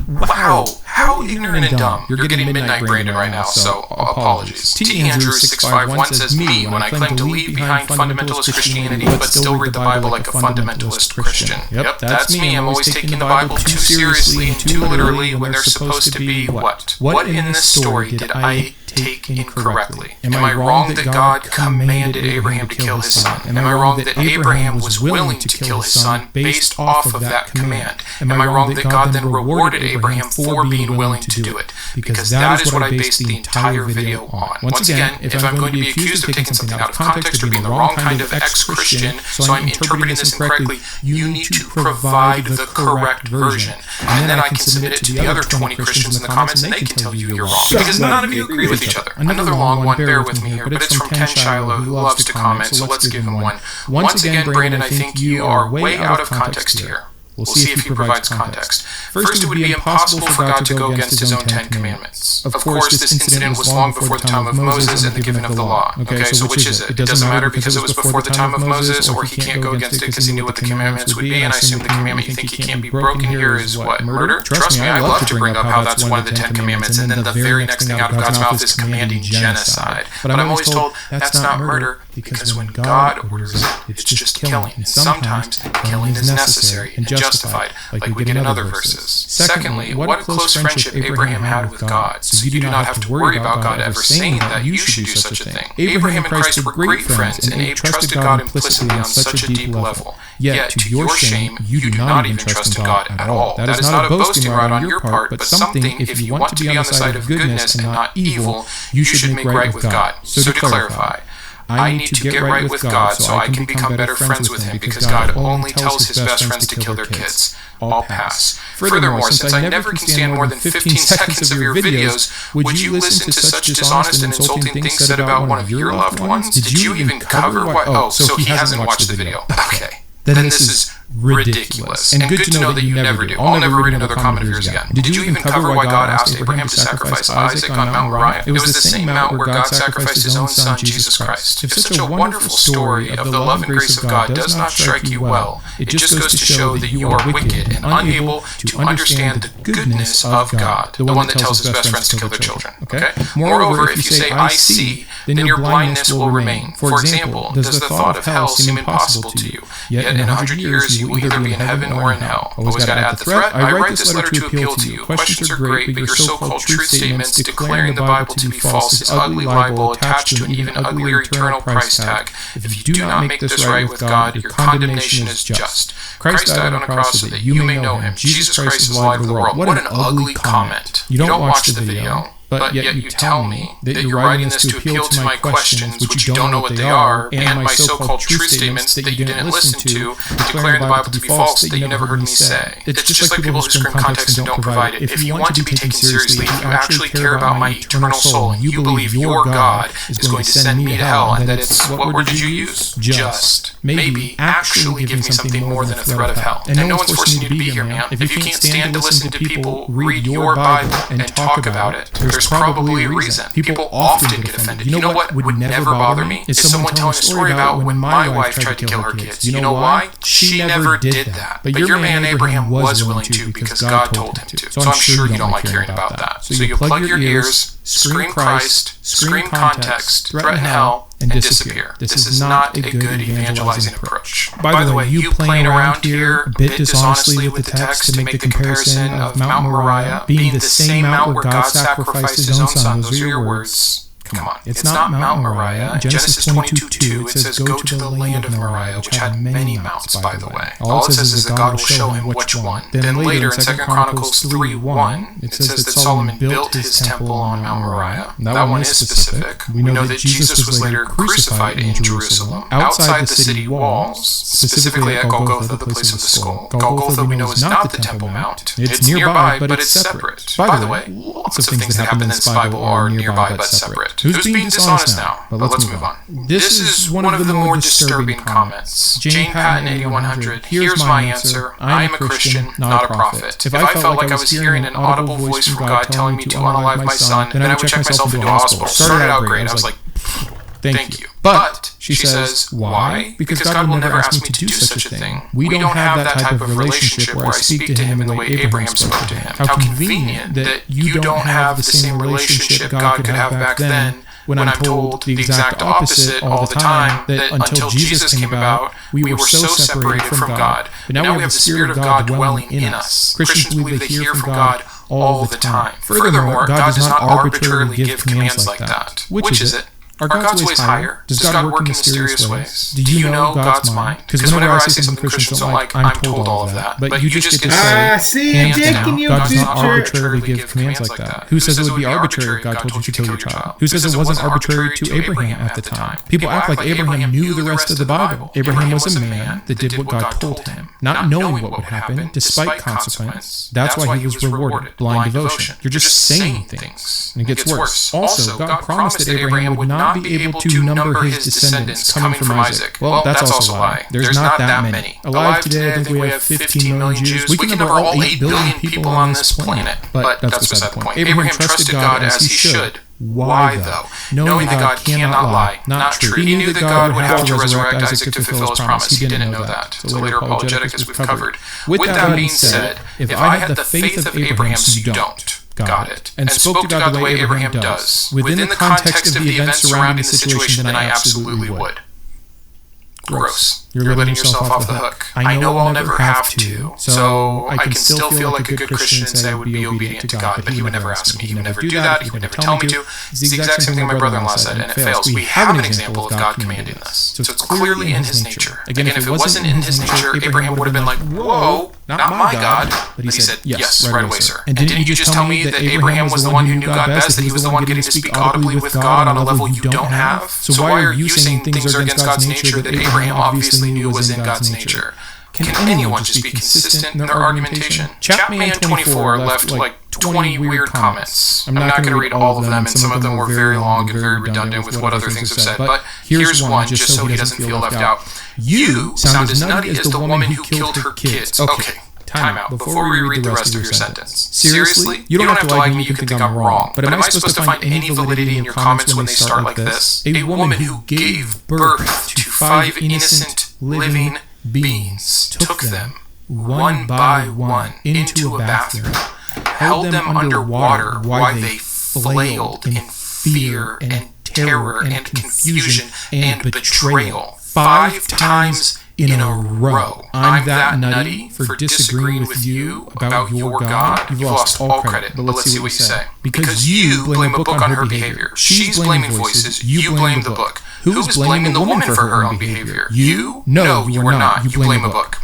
Wow. How ignorant and dumb. You're getting midnight Brandon right now, so apologies. T. Andrews 651 says, me, when I claim to leave behind fundamentalist Christianity, but still read the Bible like a fundamentalist Christian. Yep, that's me. I'm always taking the Bible too seriously and too literally when they're supposed to be what? What in this story did I take incorrectly? Am I wrong that God commanded Abraham to kill his son? Am I wrong that Abraham was willing to kill his son based off of that command? Am I wrong that God then rewarded Abraham for being willing to do it? Because that is what I based the entire video on. Once again, if I'm going to be accused of taking something out of context or being the wrong kind of ex-Christian, so I'm interpreting this incorrectly, you need to provide the correct version. And then I can submit it to the other 20 Christians in the comments and they can tell you you're wrong. Because none of you agree with each other. Another long one, bear with me here, but it's from Ken Shiloh, who loves to comment, so let's give him one. Once again, Brandon, I think you are way out of context here. We'll see if he provides context. First, it would be impossible for God to go against his own 10 commandments. Of course, this incident was long before the time of Moses and the giving of the law. Okay, so which is it? It doesn't matter because it was before the time of Moses, or he can't go against it because he knew what the commandments would be, and I assume the commandment you think he can't be broken here is what? Murder? Trust me, I love to bring up how that's one of the 10 commandments, and then the very next thing out of God's mouth is commanding genocide. But I'm always told that's not murder, because when God orders it, it's just killing. And sometimes killing is necessary and justified, like we get in other verses. Secondly, what a close friendship Abraham had with God, so you do not have to worry about God ever saying that you should do such a thing. Abraham and Christ were great friends, and Abe trusted God implicitly on such a deep level. Yet, to your shame, you do not even trust in God at all. That is not a boasting right on your part, but something, if you want to be on the side of goodness and not evil, you should make right with God. So to clarify, I need to get right with God so I can become better friends with him, because God only tells his best friends to kill their kids. All pass. Furthermore, since I never can stand more than 15 seconds of your videos, would you listen to such dishonest and insulting things said about one of your loved ones? Did you even cover what? Oh, so he hasn't watched the video. Okay. Then this is ridiculous. And good to know that you never do. I'll never read another comment of yours again. Did you even cover why God asked Abraham to sacrifice Isaac on Mount Moriah? It was the same mount where God sacrificed his own son, Jesus Christ. If such a wonderful story of the love and grace of God does not strike you well, it just goes to show that you are wicked and unable to understand the goodness of God, the one that tells his best friends to kill their children. Okay? Moreover, if you say, I see, then your blindness will remain. For example, does the thought of hell seem impossible to you? Yet in 100 years you will either be in heaven or in hell. Always got to add the threat. I write this letter to appeal to you. Questions are great, but your so-called truth statements declaring the Bible to be false is ugly libel attached to an even uglier eternal price tag. If you do not make this right with God, your condemnation is just. Christ died on a cross so that you may know him. Jesus Christ is the light of the world. What an ugly comment. You don't watch the video. But yet you tell me that you're writing this to appeal to my questions, which you don't know what they are, and my so-called truth statements that you didn't listen to, declaring the Bible to be false that you never heard me say. It's just like people who scream context and don't provide it. If you want to be taken seriously, if you actually care about my eternal soul, and you believe your God is going to send me to hell, and that it's, what word did you use? Just. Maybe actually give me something more than a threat of hell. And no one's forcing you to be here, man. If you can't stand to listen to people read your Bible and talk about it, there's probably a reason. People often get offended. You know what would never bother me? Is someone telling a story about when my wife tried to kill her kids. You know why? She never did that. But your man Abraham was willing to because God told him to. So I'm sure you don't like hearing about that. So you plug your ears, scream Christ, scream context, threaten hell, and disappear. This is not a good evangelizing approach. By the way, you playing around here a bit dishonestly with the text to make the comparison of Mount Moriah being the same mount where God sacrificed his own son. Those are your words. Come on. It's not Mount Moriah. In Genesis 22:2, it says, go to the land of Moriah, which had many mounts, by the way. All it says is that God will show him which one. Then later in 2 Chronicles 3:1, it says that Solomon built his temple on Mount Moriah. That one is specific. We know that Jesus was later crucified in Jerusalem, outside the city walls, specifically at Golgotha, the place of the skull. Golgotha, we know, is not the Temple Mount. It's nearby, but it's separate. By the way, lots of things that happen in this Bible are nearby but separate. Who's being dishonest now? But let's move on. This is one of the more disturbing comments. Jane Patton 8100. Here's my answer. I am a Christian, not a prophet. If I felt like I was hearing an audible voice from God telling me to unalive my son, then I would check myself into a hospital. Started out great. I was like, thank you. But, she says, why? Because God will never ask me to do such a thing. We don't have that type of relationship where I speak to him in the way Abraham spoke to him. How convenient that you don't have the same relationship God could have back then, when I'm told the exact opposite all the time, that until Jesus came about, we were so separated from God. But now we have the Spirit of God dwelling in us. Christians believe they hear from God all the time. Furthermore, God does not arbitrarily give commands like that. Which is it? Are God's ways higher? Does God work in mysterious ways? Do you know God's mind? Because whenever I say something Christians don't like, I'm told all of that. But you just get to say, hands down, God does not arbitrarily give commands like that. Who says it would be arbitrary if God told you to kill your child? Who says it wasn't arbitrary to Abraham at the time? People act like Abraham knew the rest of the Bible. Abraham was a man that did what God told him, not knowing what would happen, despite consequence. That's why he was rewarded. Blind devotion. You're just saying things. And it gets worse. Also, God promised that Abraham would not not be able to number his descendants coming from Isaac. Well, that's also a lie. There's not that many. Alive today, I think we have 15 million Jews. We can number all 8 billion people on this planet. But that's beside the point. Abraham trusted God as he should. Why, though? Knowing that God cannot lie. Not true. He knew that God would have to resurrect Isaac to fulfill his promise. He didn't know that. So later apologetic, as we've covered. With that being said, if I had the faith of Abraham, so you don't. Got it. And spoke to God the way Abraham does. Within the context of the events surrounding the situation, then I absolutely would. Gross. You're letting yourself off the hook. I know I'll never have to, so I can still feel like a good Christian and say I would be obedient to God, but he would never ask me. He would never do that. He would never tell me to. It's the exact same thing my brother-in-law said, and it fails. We have an example of God commanding this. So it's clearly in his nature. Again, if it wasn't in his nature, Abraham would have been like, whoa, not my God. But he said, yes, right away, sir. And didn't you just tell me that Abraham was the one who knew God best, that he was the one getting to speak audibly with God on a level you don't have? So why are you saying things are against God's nature that Abraham obviously knew was in God's nature? Can anyone just be consistent in their argumentation? Chapman 24 left like 20 weird comments. I'm not going to read all of them, and some of them were very long and very redundant with what other things have said, but here's one just so he doesn't feel left out. You sound as nutty as the woman who killed her kids. Okay, time out before we read the rest of your sentence. Seriously? You don't have to like me, you can think I'm wrong, but am I supposed to find any validity in your comments when they start like this? A woman who gave birth to 5 innocent living beings took them, one by one, into a bathroom, held them under water while they flailed in fear and terror and confusion and betrayal 5 times in a row. I'm that nutty for disagreeing with you about your God? You've lost all credit, but let's see what you say. Because you blame a book on her behavior. She's blaming voices, you blame the book. Who is blaming the woman for her own behavior? You? No, you are not. You blame a book.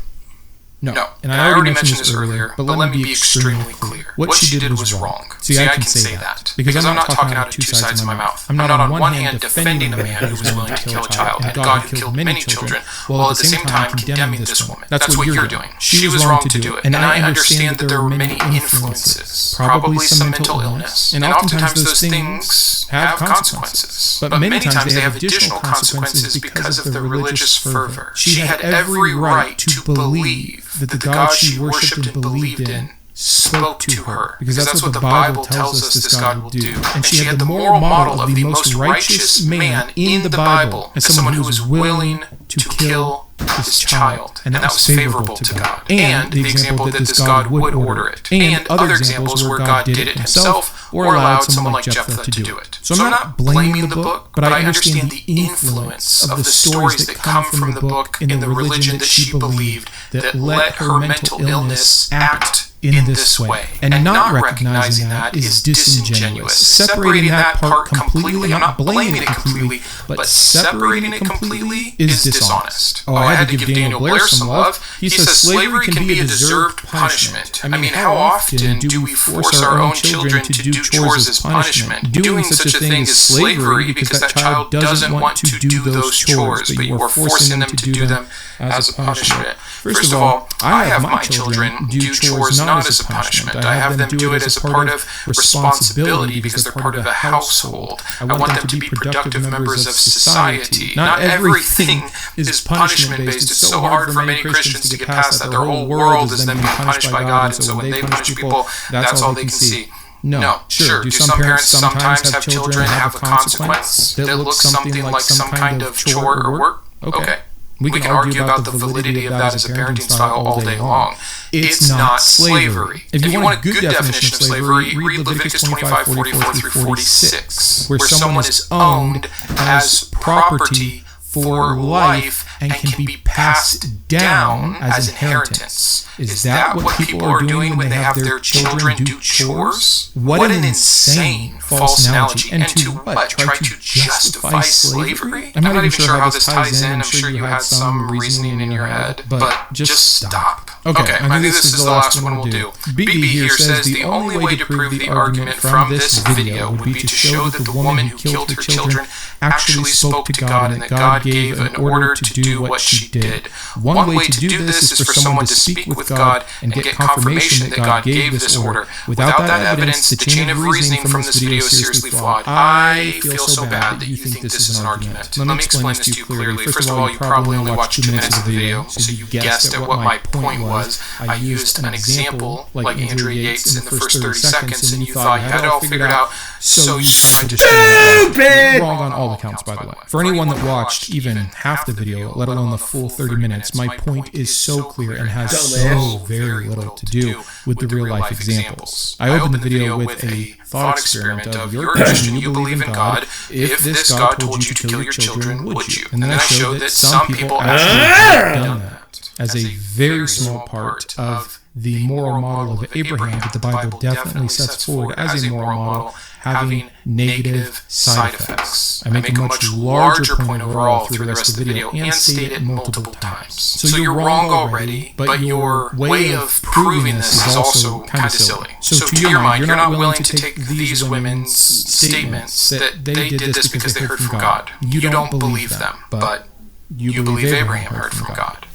No. And I already mentioned this earlier, but let me be extremely clear. What she did was wrong. See, I can say that. Because I'm not talking out of 2 sides of my mouth. I'm not on one hand defending a man who was willing to kill a child, and God who killed many children, while at the same time condemning this woman. That's what you're doing. She was wrong to do it, and I understand that there were many influences, probably some mental illness, and oftentimes those things have consequences. But many times they have additional consequences because of their religious fervor. She had every right to believe that the God she worshipped and believed in spoke to her, because that's what the Bible tells us this God will do. And she had the moral model of the most righteous man in the Bible as someone who was willing to kill his child, and that was favorable to God. And the example that this God would order it, and other examples where God did it himself or allowed someone like Jephthah to do it. So I'm not blaming the book, but I understand the influence of the stories that come from the book in the religion that she believed that let her mental illness act in this way. And not recognizing that is disingenuous. Separating that part completely, I'm not blaming it completely, but separating it completely is dishonest. Oh, I had to give Daniel Blair some love. He says slavery can be a deserved punishment. I mean, how often do we force our own children to do chores as punishment? Doing such a thing as slavery because that child doesn't want to do those chores, but you are forcing them to do them as a punishment. First of all, I have my children do chores not as a punishment. I have them do it as a part of responsibility because they're part of a household. I want them to be productive members of society. Not everything is punishment-based. It's so hard for many Christians to get past that. Their whole world is them being punished by God, and so when they punish people, that's all they can see. No, sure. Do some parents sometimes have children have a consequence that looks something like some kind of chore or work? Okay. We can argue about the validity of that as a parenting style all day long. It's not slavery. If you want a good definition of slavery, read Leviticus 25:44-46, where someone is owned as property for life and can be passed down as inheritance. Is that what people are doing when they have their children do chores? What an insane false analogy. And to what? Try to justify slavery? I'm not even sure how this ties in. I'm sure you had some reasoning in your head, but just stop. Okay, I think this is the last one we'll do. BB here says the only way to prove the argument from this video would be to show that the woman who killed her children actually spoke to God and that God gave an order to do what she did. One way to do this is for someone to speak with God and get confirmation that God gave this order. Without that evidence, the chain of reasoning from this video is seriously flawed. I feel so bad that you think this is an argument. Let me explain this to you clearly. First of all, you probably only watched 2 minutes of the video, so you guessed at what my point was. I used an example like Andrea Yates in the first 30 seconds, and you thought you had it all figured out, so you tried to show that. You're wrong on all accounts, by the way. For anyone that watched even half the video, let alone the full 30 minutes, my point is so clear and has so very little to do with the real-life examples. I opened the video with a thought experiment of, you're a Christian, you believe in God. If this God told you to kill your children, would you? And then I showed that some people actually have done that as a very small part of the moral model of Abraham that the Bible definitely sets forward as a moral model, having negative side effects. I make a much larger point overall through the rest of the video and state it multiple times. So you're wrong already, but your way of proving this is also kind of silly. So to your mind, you're not willing to take these women's statements that they did this because they heard from God. You don't believe them, but you believe Abraham heard from God.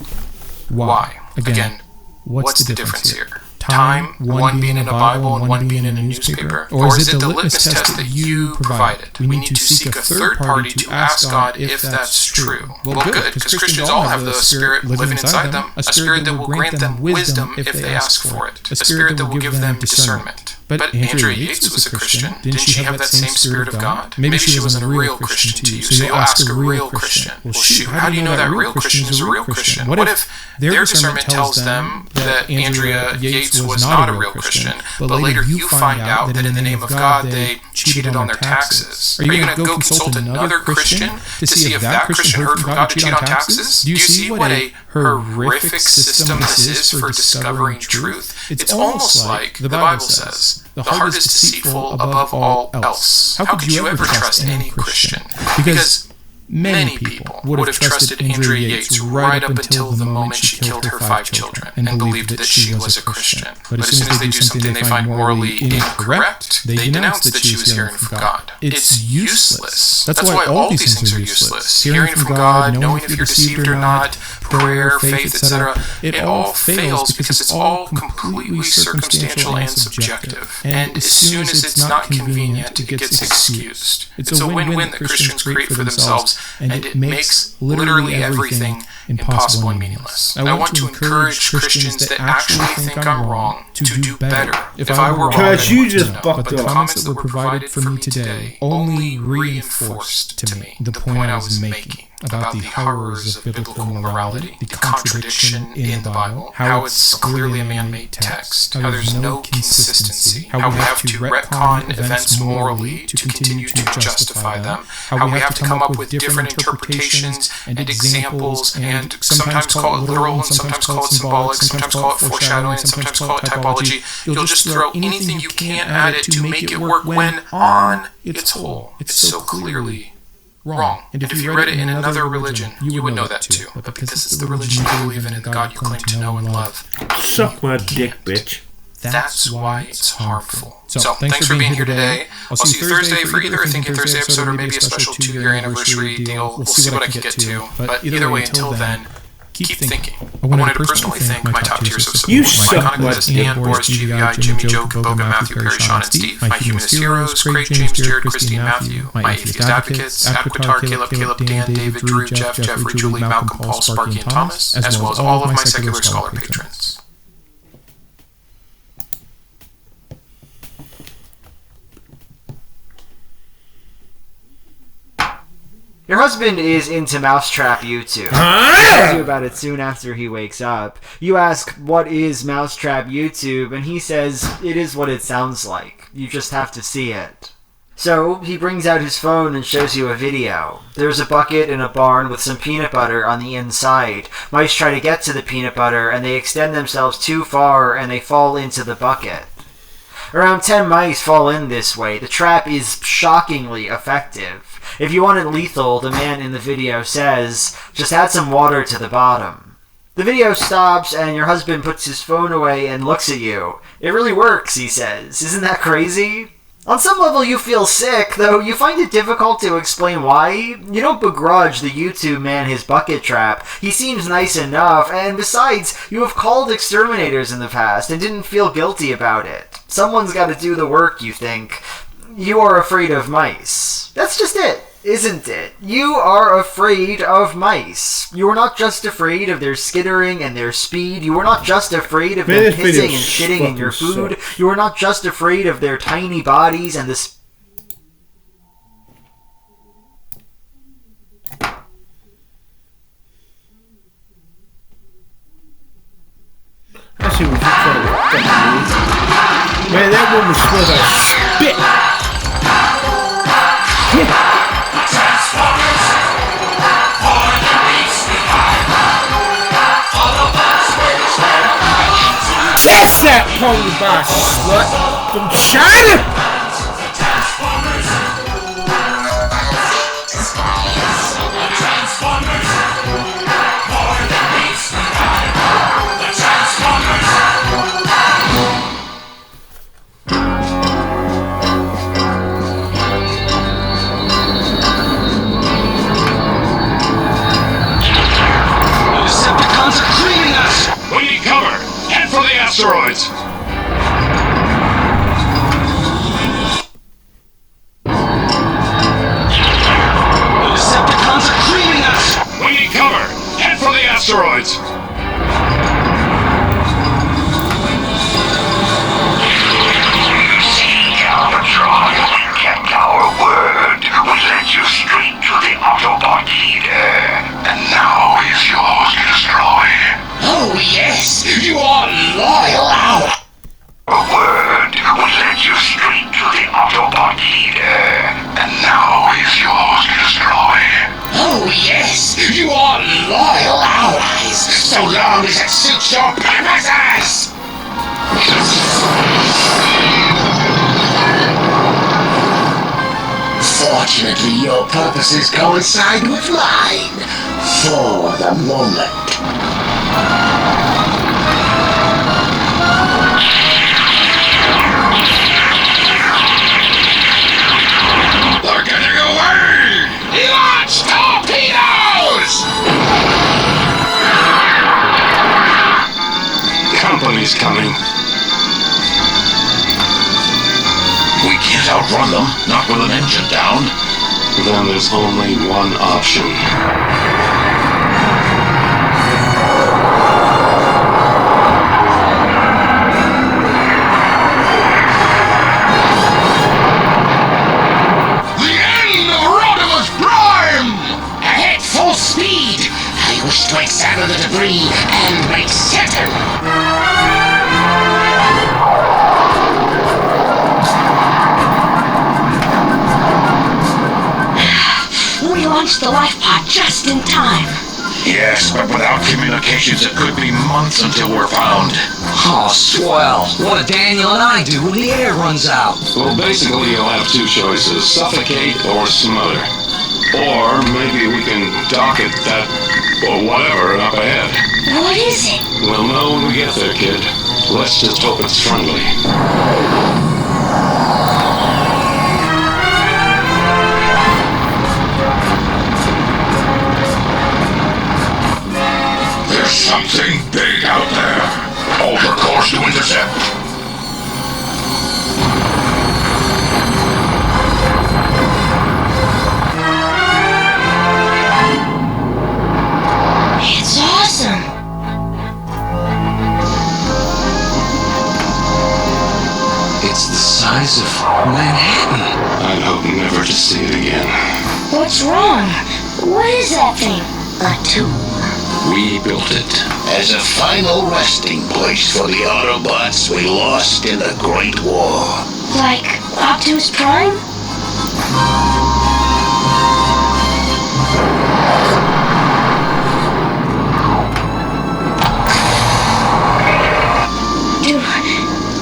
Why? Again, what's the difference here? Time, one being in a Bible and one being in a newspaper? Or is it the litmus test that you provided? We need to seek a third party to ask God if that's true. Well, good, because Christians all have the Spirit living inside them, a Spirit that will grant them wisdom if they ask for it, a Spirit that will give them discernment. But Andrea Yates was a Christian. Didn't she have that same Spirit of God? Maybe she wasn't a real Christian to you, so you'll ask a real Christian. Well, shoot, how do you know that real Christian is a real Christian? What if their discernment tells them that Andrea Yates was not a real Christian, but later you find out that in the name of God they cheated on their taxes? Are you going to go consult another Christian to see if that Christian heard from God to cheat on taxes? Do you see what a horrific system this is for discovering truth? It's almost like the Bible says, the heart is deceitful above all else. How could you ever trust any Christian? Because many people would have trusted Andrea Yates right up until the moment she killed her 5 children and believed that she was a Christian. But as soon as they do something they find morally incorrect, they denounce that she was hearing from God. It's useless. That's why all these things are useless. Hearing from God, knowing if you're deceived or not, prayer, faith, etc. It all fails because it's all completely circumstantial and subjective. And as soon as it's not convenient, it gets excused. It's a win-win that Christians create for themselves, and it makes literally everything impossible and meaningless. I want to encourage Christians that actually think I'm wrong to do better. If I were wrong, Cause you just but fucked the up. comments that were provided for me today only reinforced to me the point I was making about the horrors of biblical morality, the contradiction in the Bible, how it's clearly a man-made text, how there's no consistency, how we have to retcon events morally to continue to justify them, how we have to come up with different interpretations and examples and sometimes call it literal and sometimes call it symbolic, sometimes call it foreshadowing, and sometimes call it typology. You'll just throw anything you can at it to make it work when on its whole it's so clearly wrong. And if you read it in another religion, you would know that too. But because it's the religion you believe in and the God you claim to know and love, Suck my dick, bitch. that's why it's harmful. So thanks for being here today. I'll see you Thursday for either a Thinking Thursday episode or maybe a special 2-year anniversary deal. We'll see what I can get to. But either way, until then, keep thinking. I wanted to personally thank my top tiers of support. You suck my List, dick. Dan, Boris, GVI, Jimmy, Joe, Boga, Matthew, Perry, Sean, and Steve. My humanist heroes, Craig, James, Jared, Christy, and Matthew. My atheist advocates, Aquitar, Caleb, Dan, David, Drew, Jeff, Jeffrey, Julie, Malcolm, Paul, Sparky, and Thomas, as well as all of my secular scholar patrons. Your husband is into Mousetrap YouTube. Huh? He tells you about it soon after he wakes up. You ask, what is Mousetrap YouTube? And he says, it is what it sounds like. You just have to see it. So, he brings out his phone and shows you a video. There's a bucket in a barn with some peanut butter on the inside. Mice try to get to the peanut butter, and they extend themselves too far, and they fall into the bucket. Around 10 mice fall in this way. The trap is shockingly effective. If you want it lethal, the man in the video says, just add some water to the bottom. The video stops and your husband puts his phone away and looks at you. It really works, he says. Isn't that crazy? On some level you feel sick, though you find it difficult to explain why. You don't begrudge the YouTube man his bucket trap. He seems nice enough, and besides, you have called exterminators in the past and didn't feel guilty about it. Someone's got to do the work, you think. You are afraid of mice. That's just it, isn't it? You are afraid of mice. You are not just afraid of their skittering and their speed. You are not just afraid of them pissing and shitting in your food. You are not just afraid of their tiny bodies and the I see what you're trying to fucking do. Man, that woman smells like spit. That's that pony by slut from China! Asteroids! The Decepticons are creaming us! We need cover! Head for the asteroids! You see, Galvatron, we kept our word. We led you straight to the Autobot leader. And now he's yours to destroy. Oh yes, you are loyal out. A word will lead you straight to the Autobot leader. And now he's yours to destroy. Oh yes, you are loyal allies, so long as it suits your purposes. Fortunately, your purposes coincide with mine. For the moment. They're getting away! Launch torpedoes! Company's coming. We can't outrun them, not with an engine down. Then there's only one option. Speed! I wish to examine the debris and make certain! We launched the life pod just in time. Yes, but without communications it could be months until we're found. Oh, swell. What do Daniel and I do when the air runs out? Well, basically you'll have two choices, suffocate or smother. Or maybe we can dock at that, or whatever, up ahead. What is it? We'll know when we get there, kid. Let's just hope it's friendly. There's something big out there. Alter course to intercept. It's awesome! It's the size of Manhattan. I'd hope never to see it again. What's wrong? What is that thing? A tomb. We built it. As a final resting place for the Autobots we lost in the Great War. Like Optimus Prime?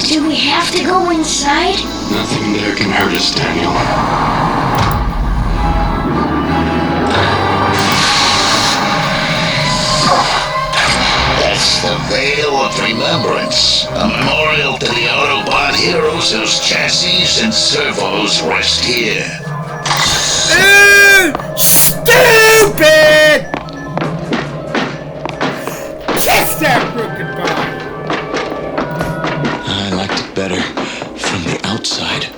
Do we have to go inside? Nothing there can hurt us, Daniel. soft remembrance, a memorial to the Autobot heroes whose chassis and servos rest here. Stupid! Kiss that crooked body! I liked it better from the outside.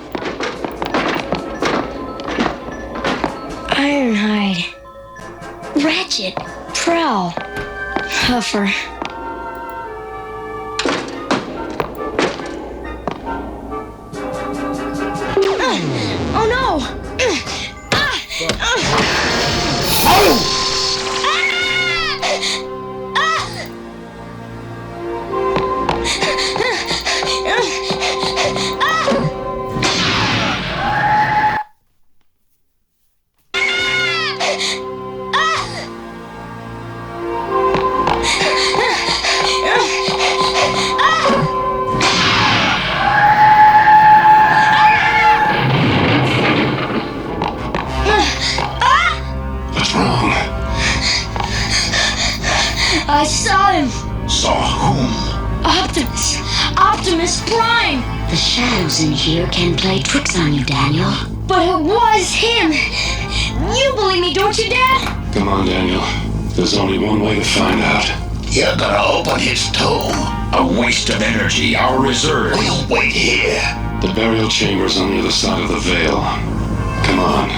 Ironhide. Ratchet. Prowl. Huffer. Oh no! What's wrong? I saw him! Saw whom? Optimus! Optimus Prime! The shadows in here can play tricks on you, Daniel. But it was him! You believe me, don't you, Dad? Come on, Daniel. There's only one way to find out. You're gonna open his tomb. A waste of energy, our reserve. We'll wait here. The burial chamber's on the other side of the veil. Come on.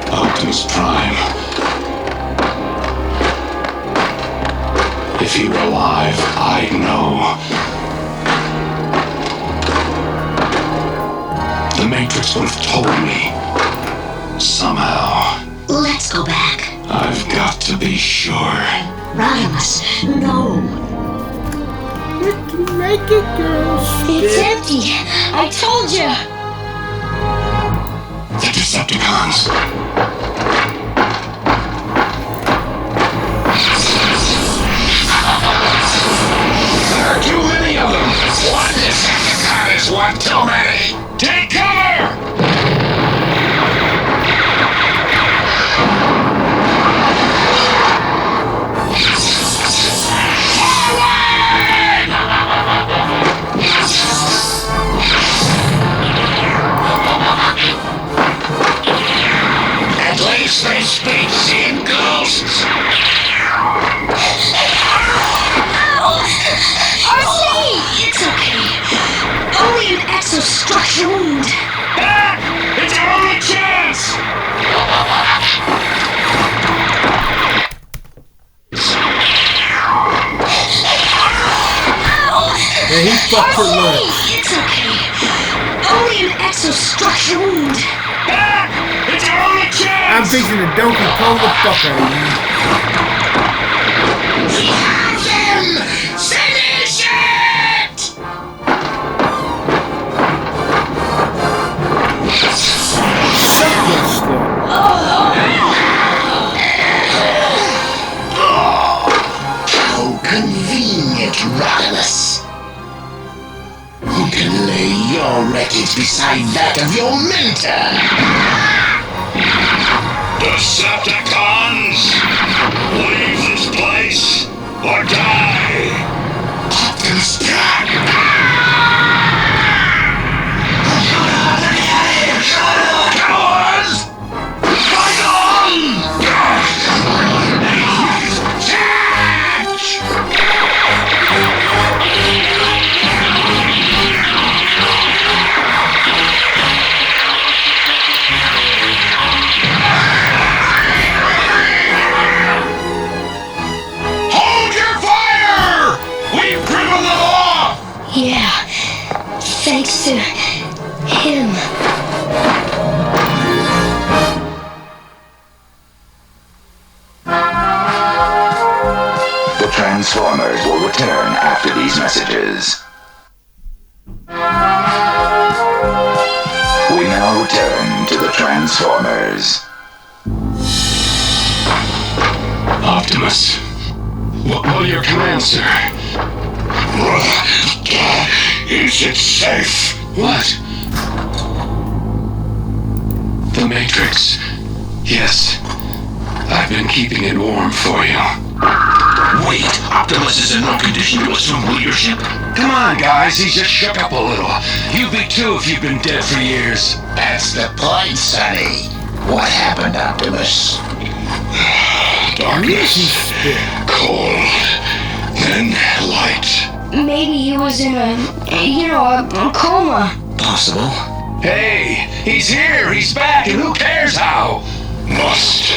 Optimus Prime. If he were alive, I'd know. The Matrix would have told me. Somehow. Let's go back. I've got to be sure. Rodimus, no. Make it, girl. It's empty. I told you. The Decepticons. There are too many of them. One Decepticon is one too many. Take cover! At least they speak in ghosts. RC! It's okay. Only an exostructure wound. It's our only chance! And he fucked her RC! lunch. It's okay. Only an exostructure wound. It's our only chance! I'm fixing to Donkey Kong the fuck out of you. We have them! Finish it! Shut your stuff. How convenient, Rodimus. Who can lay your wreckage beside that of your mentor? Decepticons! Leave this place or die! Optimus Prime! Cowards! Fight on! Catch! Hold your fire! We've driven them off! Yeah. Thanks to him. The Transformers will return after these messages. We now return to the Transformers. Optimus. What are your commands, sir? Is it safe? What? The Matrix. Yes. I've been keeping it warm for you. Wait, Optimus is in no condition to assume leadership. Come on, guys. He just shook up a little. You'd be too if you've been dead for years. That's the point, Sonny. What happened, Optimus? Darkness, cold, then light. Maybe he was in a coma. Possible. Hey, he's here. He's back, and who cares how? Must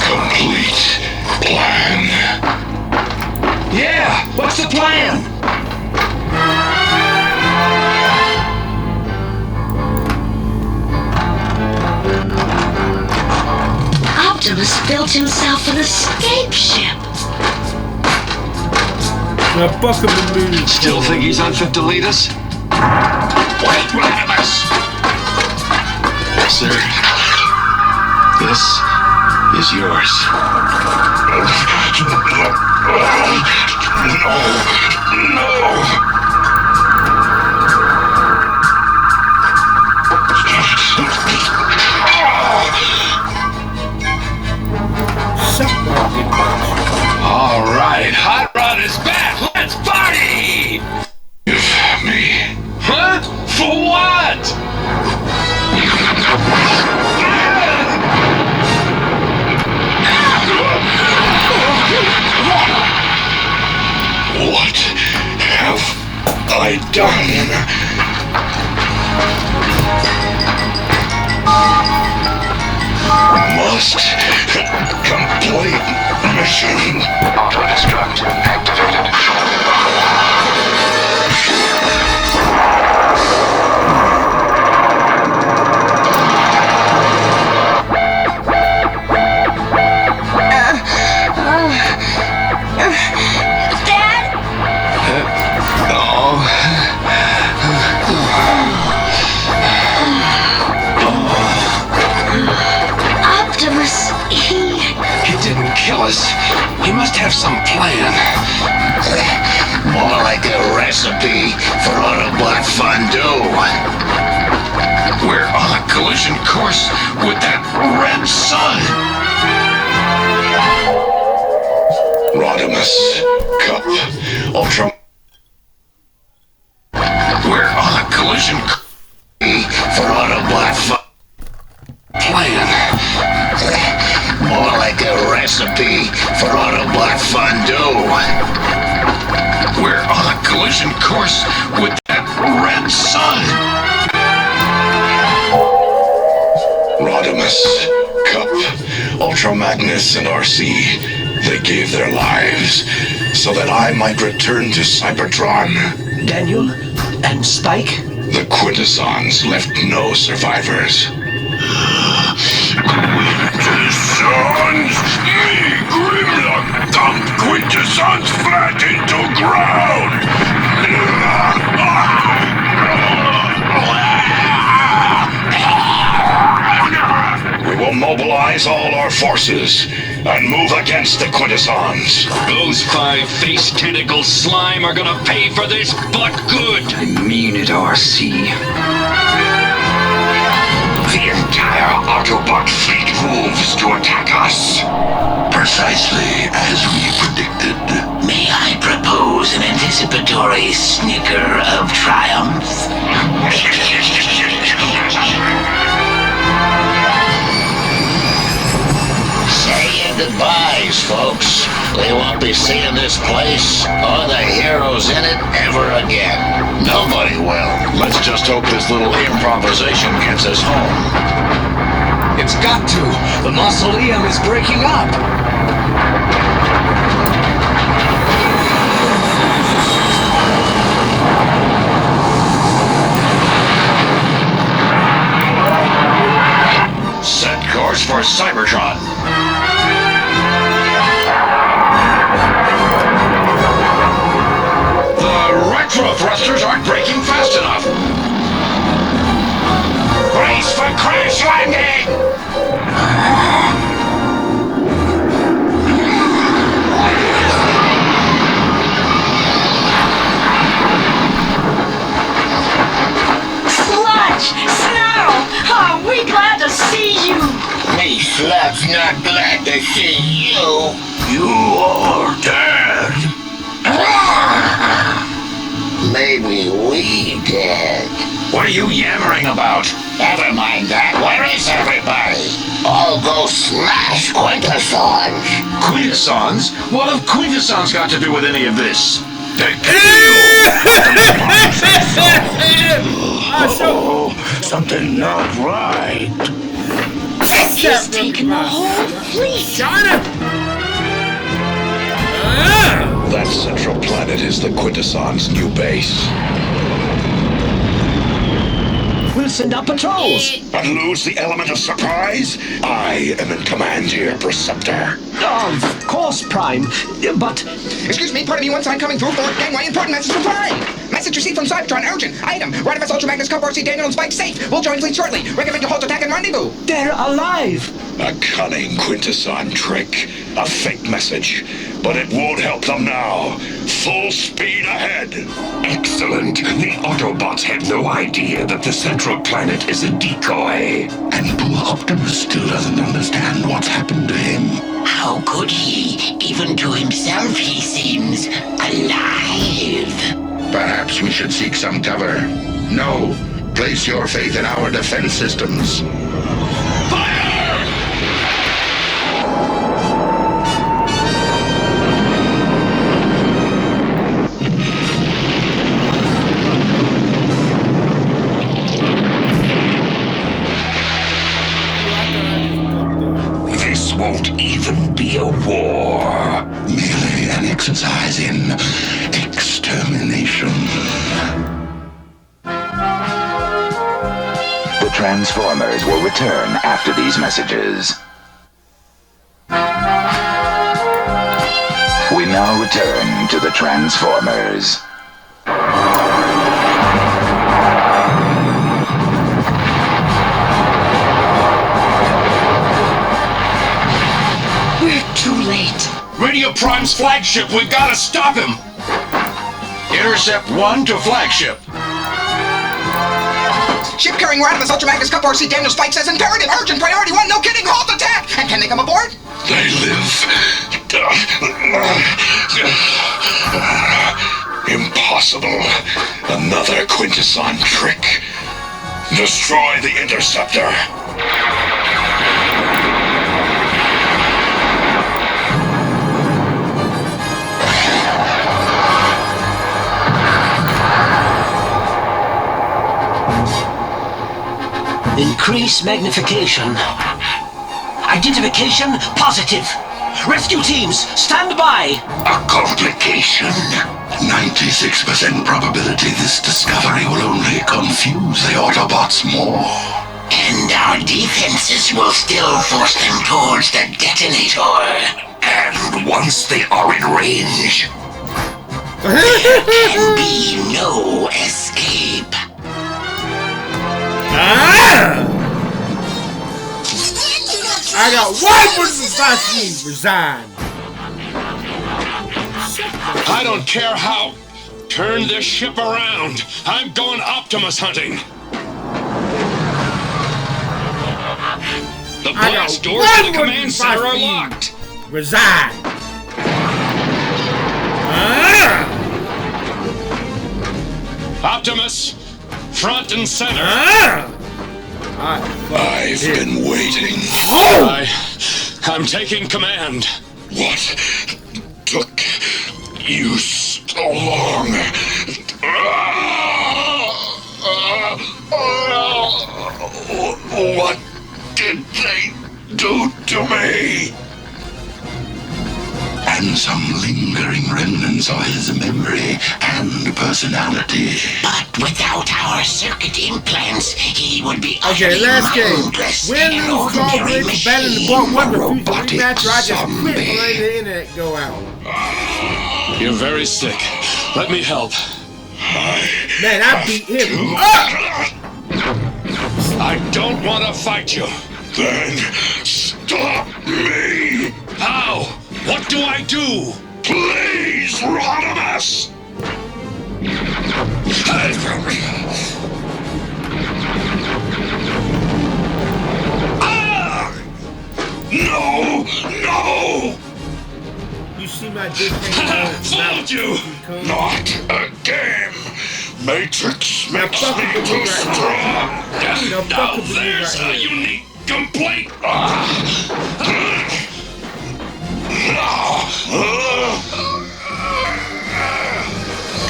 complete plan. Yeah, what's the plan? Optimus built himself an escape ship. Now fuck him the moon. Still think he's unfit to lead us? Wait, Optimus! Sir, this is yours. No! All right, Hot Rod is back. Let's party! Give me. Huh? For what? What have I done? Must complete mission. Auto-destruct activated. Optimus, He didn't kill us. He must have some plan. More like a recipe for Autobot fondue. We're on a collision course with that red sun. Rodimus, Cup, Ultra. We're on a collision For Autobot plan. More like a recipe for Autobot fondue. We're on a collision course with that red sun. Rodimus, Cup, Ultra Magnus, and RC. They gave their lives so that I might return to Cybertron. Daniel and Spike? The Quintessons left no survivors. Quintessons! Grimlock dumped Quintessons flat into ground! We will mobilize all our forces and move against the Quintessons. Those 5 face tentacle slime are gonna pay for this, but good! I mean it, RC. The entire Autobot fleet moves to attack us. Precisely as we predicted. May I propose an anticipatory snicker of triumph? Say your goodbyes, folks. We won't be seeing this place or the heroes in it ever again. Nobody will. Let's just hope this little improvisation gets us home. It's got to. The mausoleum is breaking up. Set course for Cybertron. The retro thrusters aren't braking fast enough. Brace for crash landing! Me slut's not glad to see you. You are dead. Maybe we did. What are you yammering about? Never mind that. Where is everybody? I'll go smash Quintessons. Quintessons? What have Quintessons got to do with any of this? They Oh, something not right. He's taken the whole fleet. That central planet is the Quintessons' new base. We'll send out patrols. And lose the element of surprise? I am in command here, Preceptor. Of course, Prime. But Excuse me, pardon me, one sign coming through for gangway, important message from Prime. Message received from Cybertron, urgent. Item, right of us Ultra Magnus Cup RC Daniel and Spike safe. We'll join fleet shortly. Recommend to halt attack and rendezvous. they're alive. A cunning Quintesson trick. A fake message. But it won't help them now. Full speed ahead. Excellent. The Autobots have no idea that the central planet is a decoy. And poor Optimus still doesn't understand what's happened to him. How could he? Even to himself he seems alive. Perhaps we should seek some cover. No. Place your faith in our defense systems. This won't even be a war. Merely an exercise in extermination. The Transformers will return after these messages. We now return to the Transformers. We're too late. Radio Prime's flagship, we've got to stop him! Intercept 1 to flagship. Ship carrying Radimus Ultra Magnus Cup RC Daniel Spike says imperative, urgent, priority 1, no kidding, halt attack! And can they come aboard? They live. Impossible. Another Quintesson trick. Destroy the Interceptor. Increase magnification. Identification positive. Rescue teams, stand by. A complication. 96% probability this discovery will only confuse the Autobots more. And our defenses will still force them towards the detonator. And once they are in range, There can be no escape. I got one person's last name. Resign. I don't care how. Turn this ship around. I'm going Optimus hunting. The blast doors to the command center are locked. Resign. Optimus, front and center. I've been waiting. I'm taking command. What took you so long? What did they do to me? And some lingering remnants of his memory and personality. But without our circuit implants, he would be Okay, utterly last game. mindless Win, and lose, draw, ordinary break, battle in the machine. ball, one refuse to Robotic rematch, or I just quit zombie. and let the internet go out. You're very sick. Let me help. Man, I beat him up! I don't want to fight you. Then stop me! How? What do I do? Please, Rodimus! not just hanging Fooled you! Not again! Matrix makes me too strong! Now there's a unique complaint!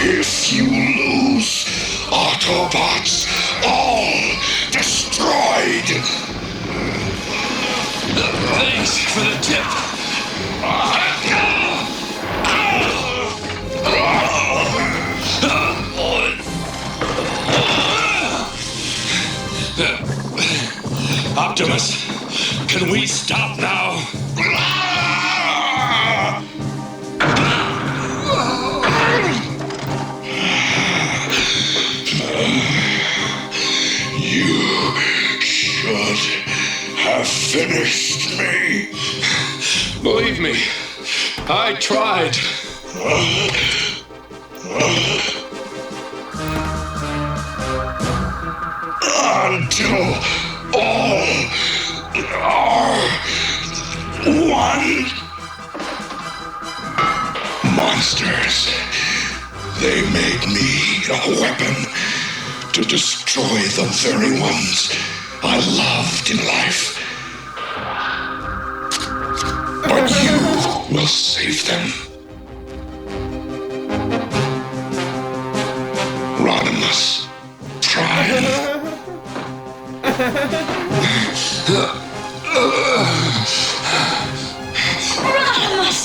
If you lose, Autobots all destroyed! Thanks for the tip! Optimus, can we stop now? You should have finished me. Believe me, I tried. Until all are one. Monsters. They made me a weapon to destroy the very ones I loved in life. But you will save them. Rodimus Prime. Rodimus!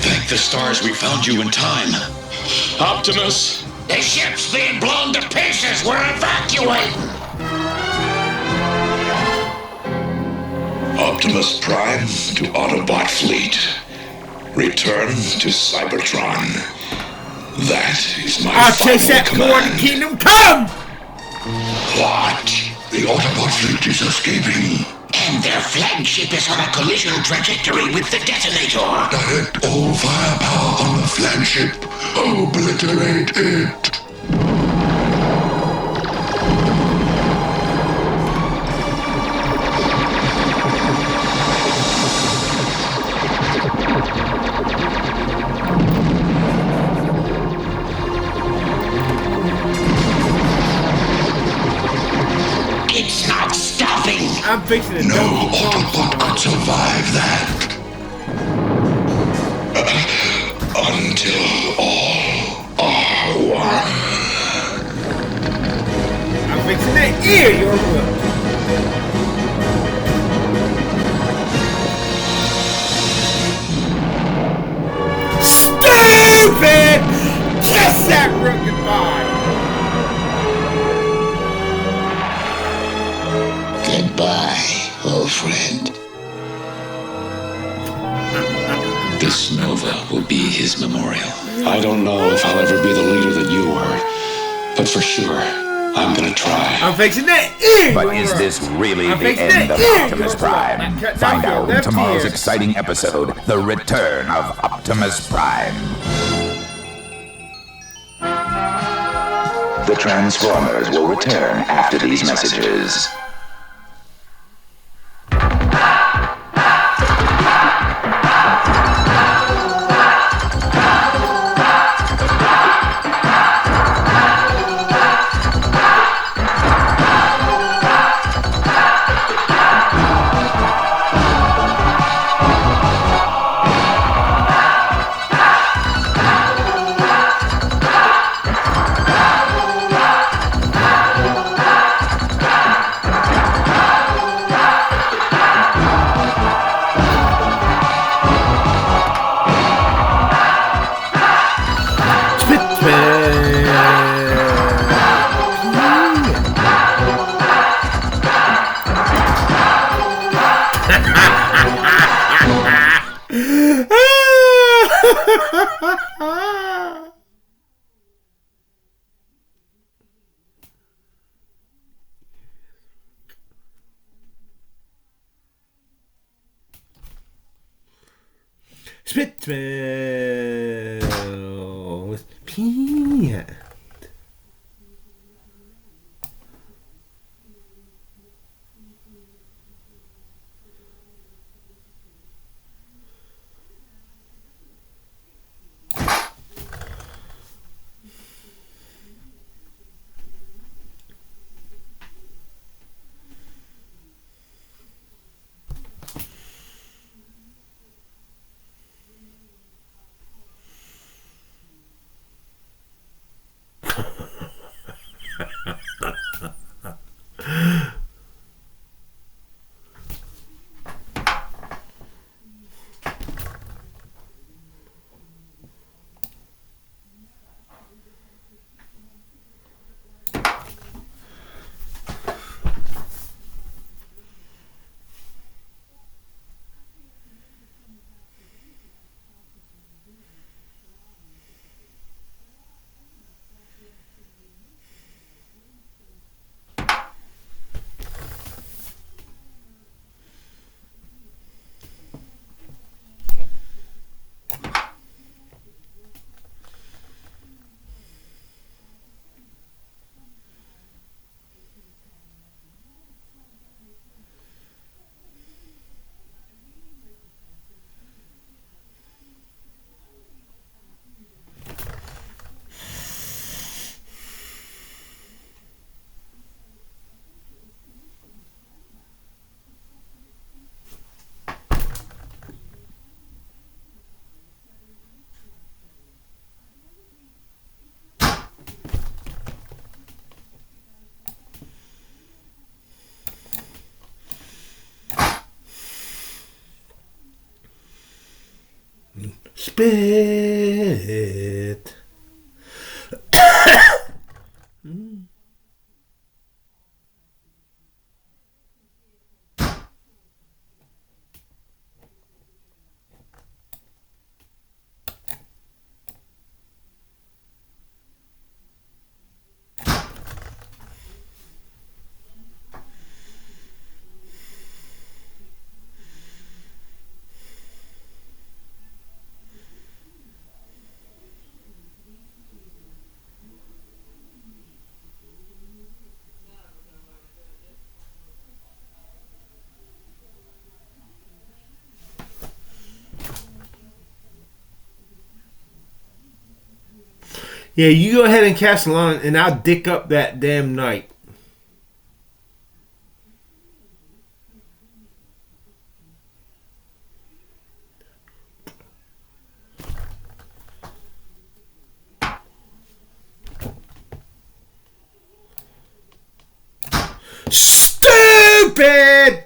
Thank the stars we found you in time. Optimus! The ship's being blown to pieces. We're evacuating. Optimus Prime to Autobot fleet. Return to Cybertron. That is my I'll chase that Lord Kingdom come! What? The Autobot fleet is escaping. And their flagship is on a collision trajectory with the detonator. Direct all firepower on the flagship. Obliterate it. It's not stopping. I'm fixing it. No Autobot could survive that. Until all are one. I'm fixing that ear, your will. Stupid! Kiss that rook goodbye! Goodbye, old friend. This Nova will be his memorial. I don't know if I'll ever be the leader that you were, but for sure, I'm gonna try. I'm fixing that ear! But is this really the end of Optimus Prime? Find out in tomorrow's exciting episode, The Return of Optimus Prime. The Transformers will return after these messages. Spitball with peanut. Spit. Yeah, you go ahead and cast a line, and I'll dick up that damn night. Stupid!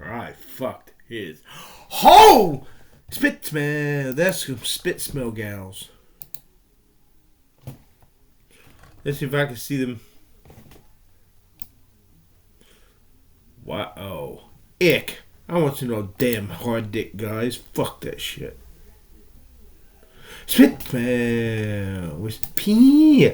I fucked his hole! Spit smell. That's some spit smell gals. Let's see if I can see them. Wow. Oh. Ick. I want to know damn hard dick guys. Fuck that shit. Spit smell. With pee.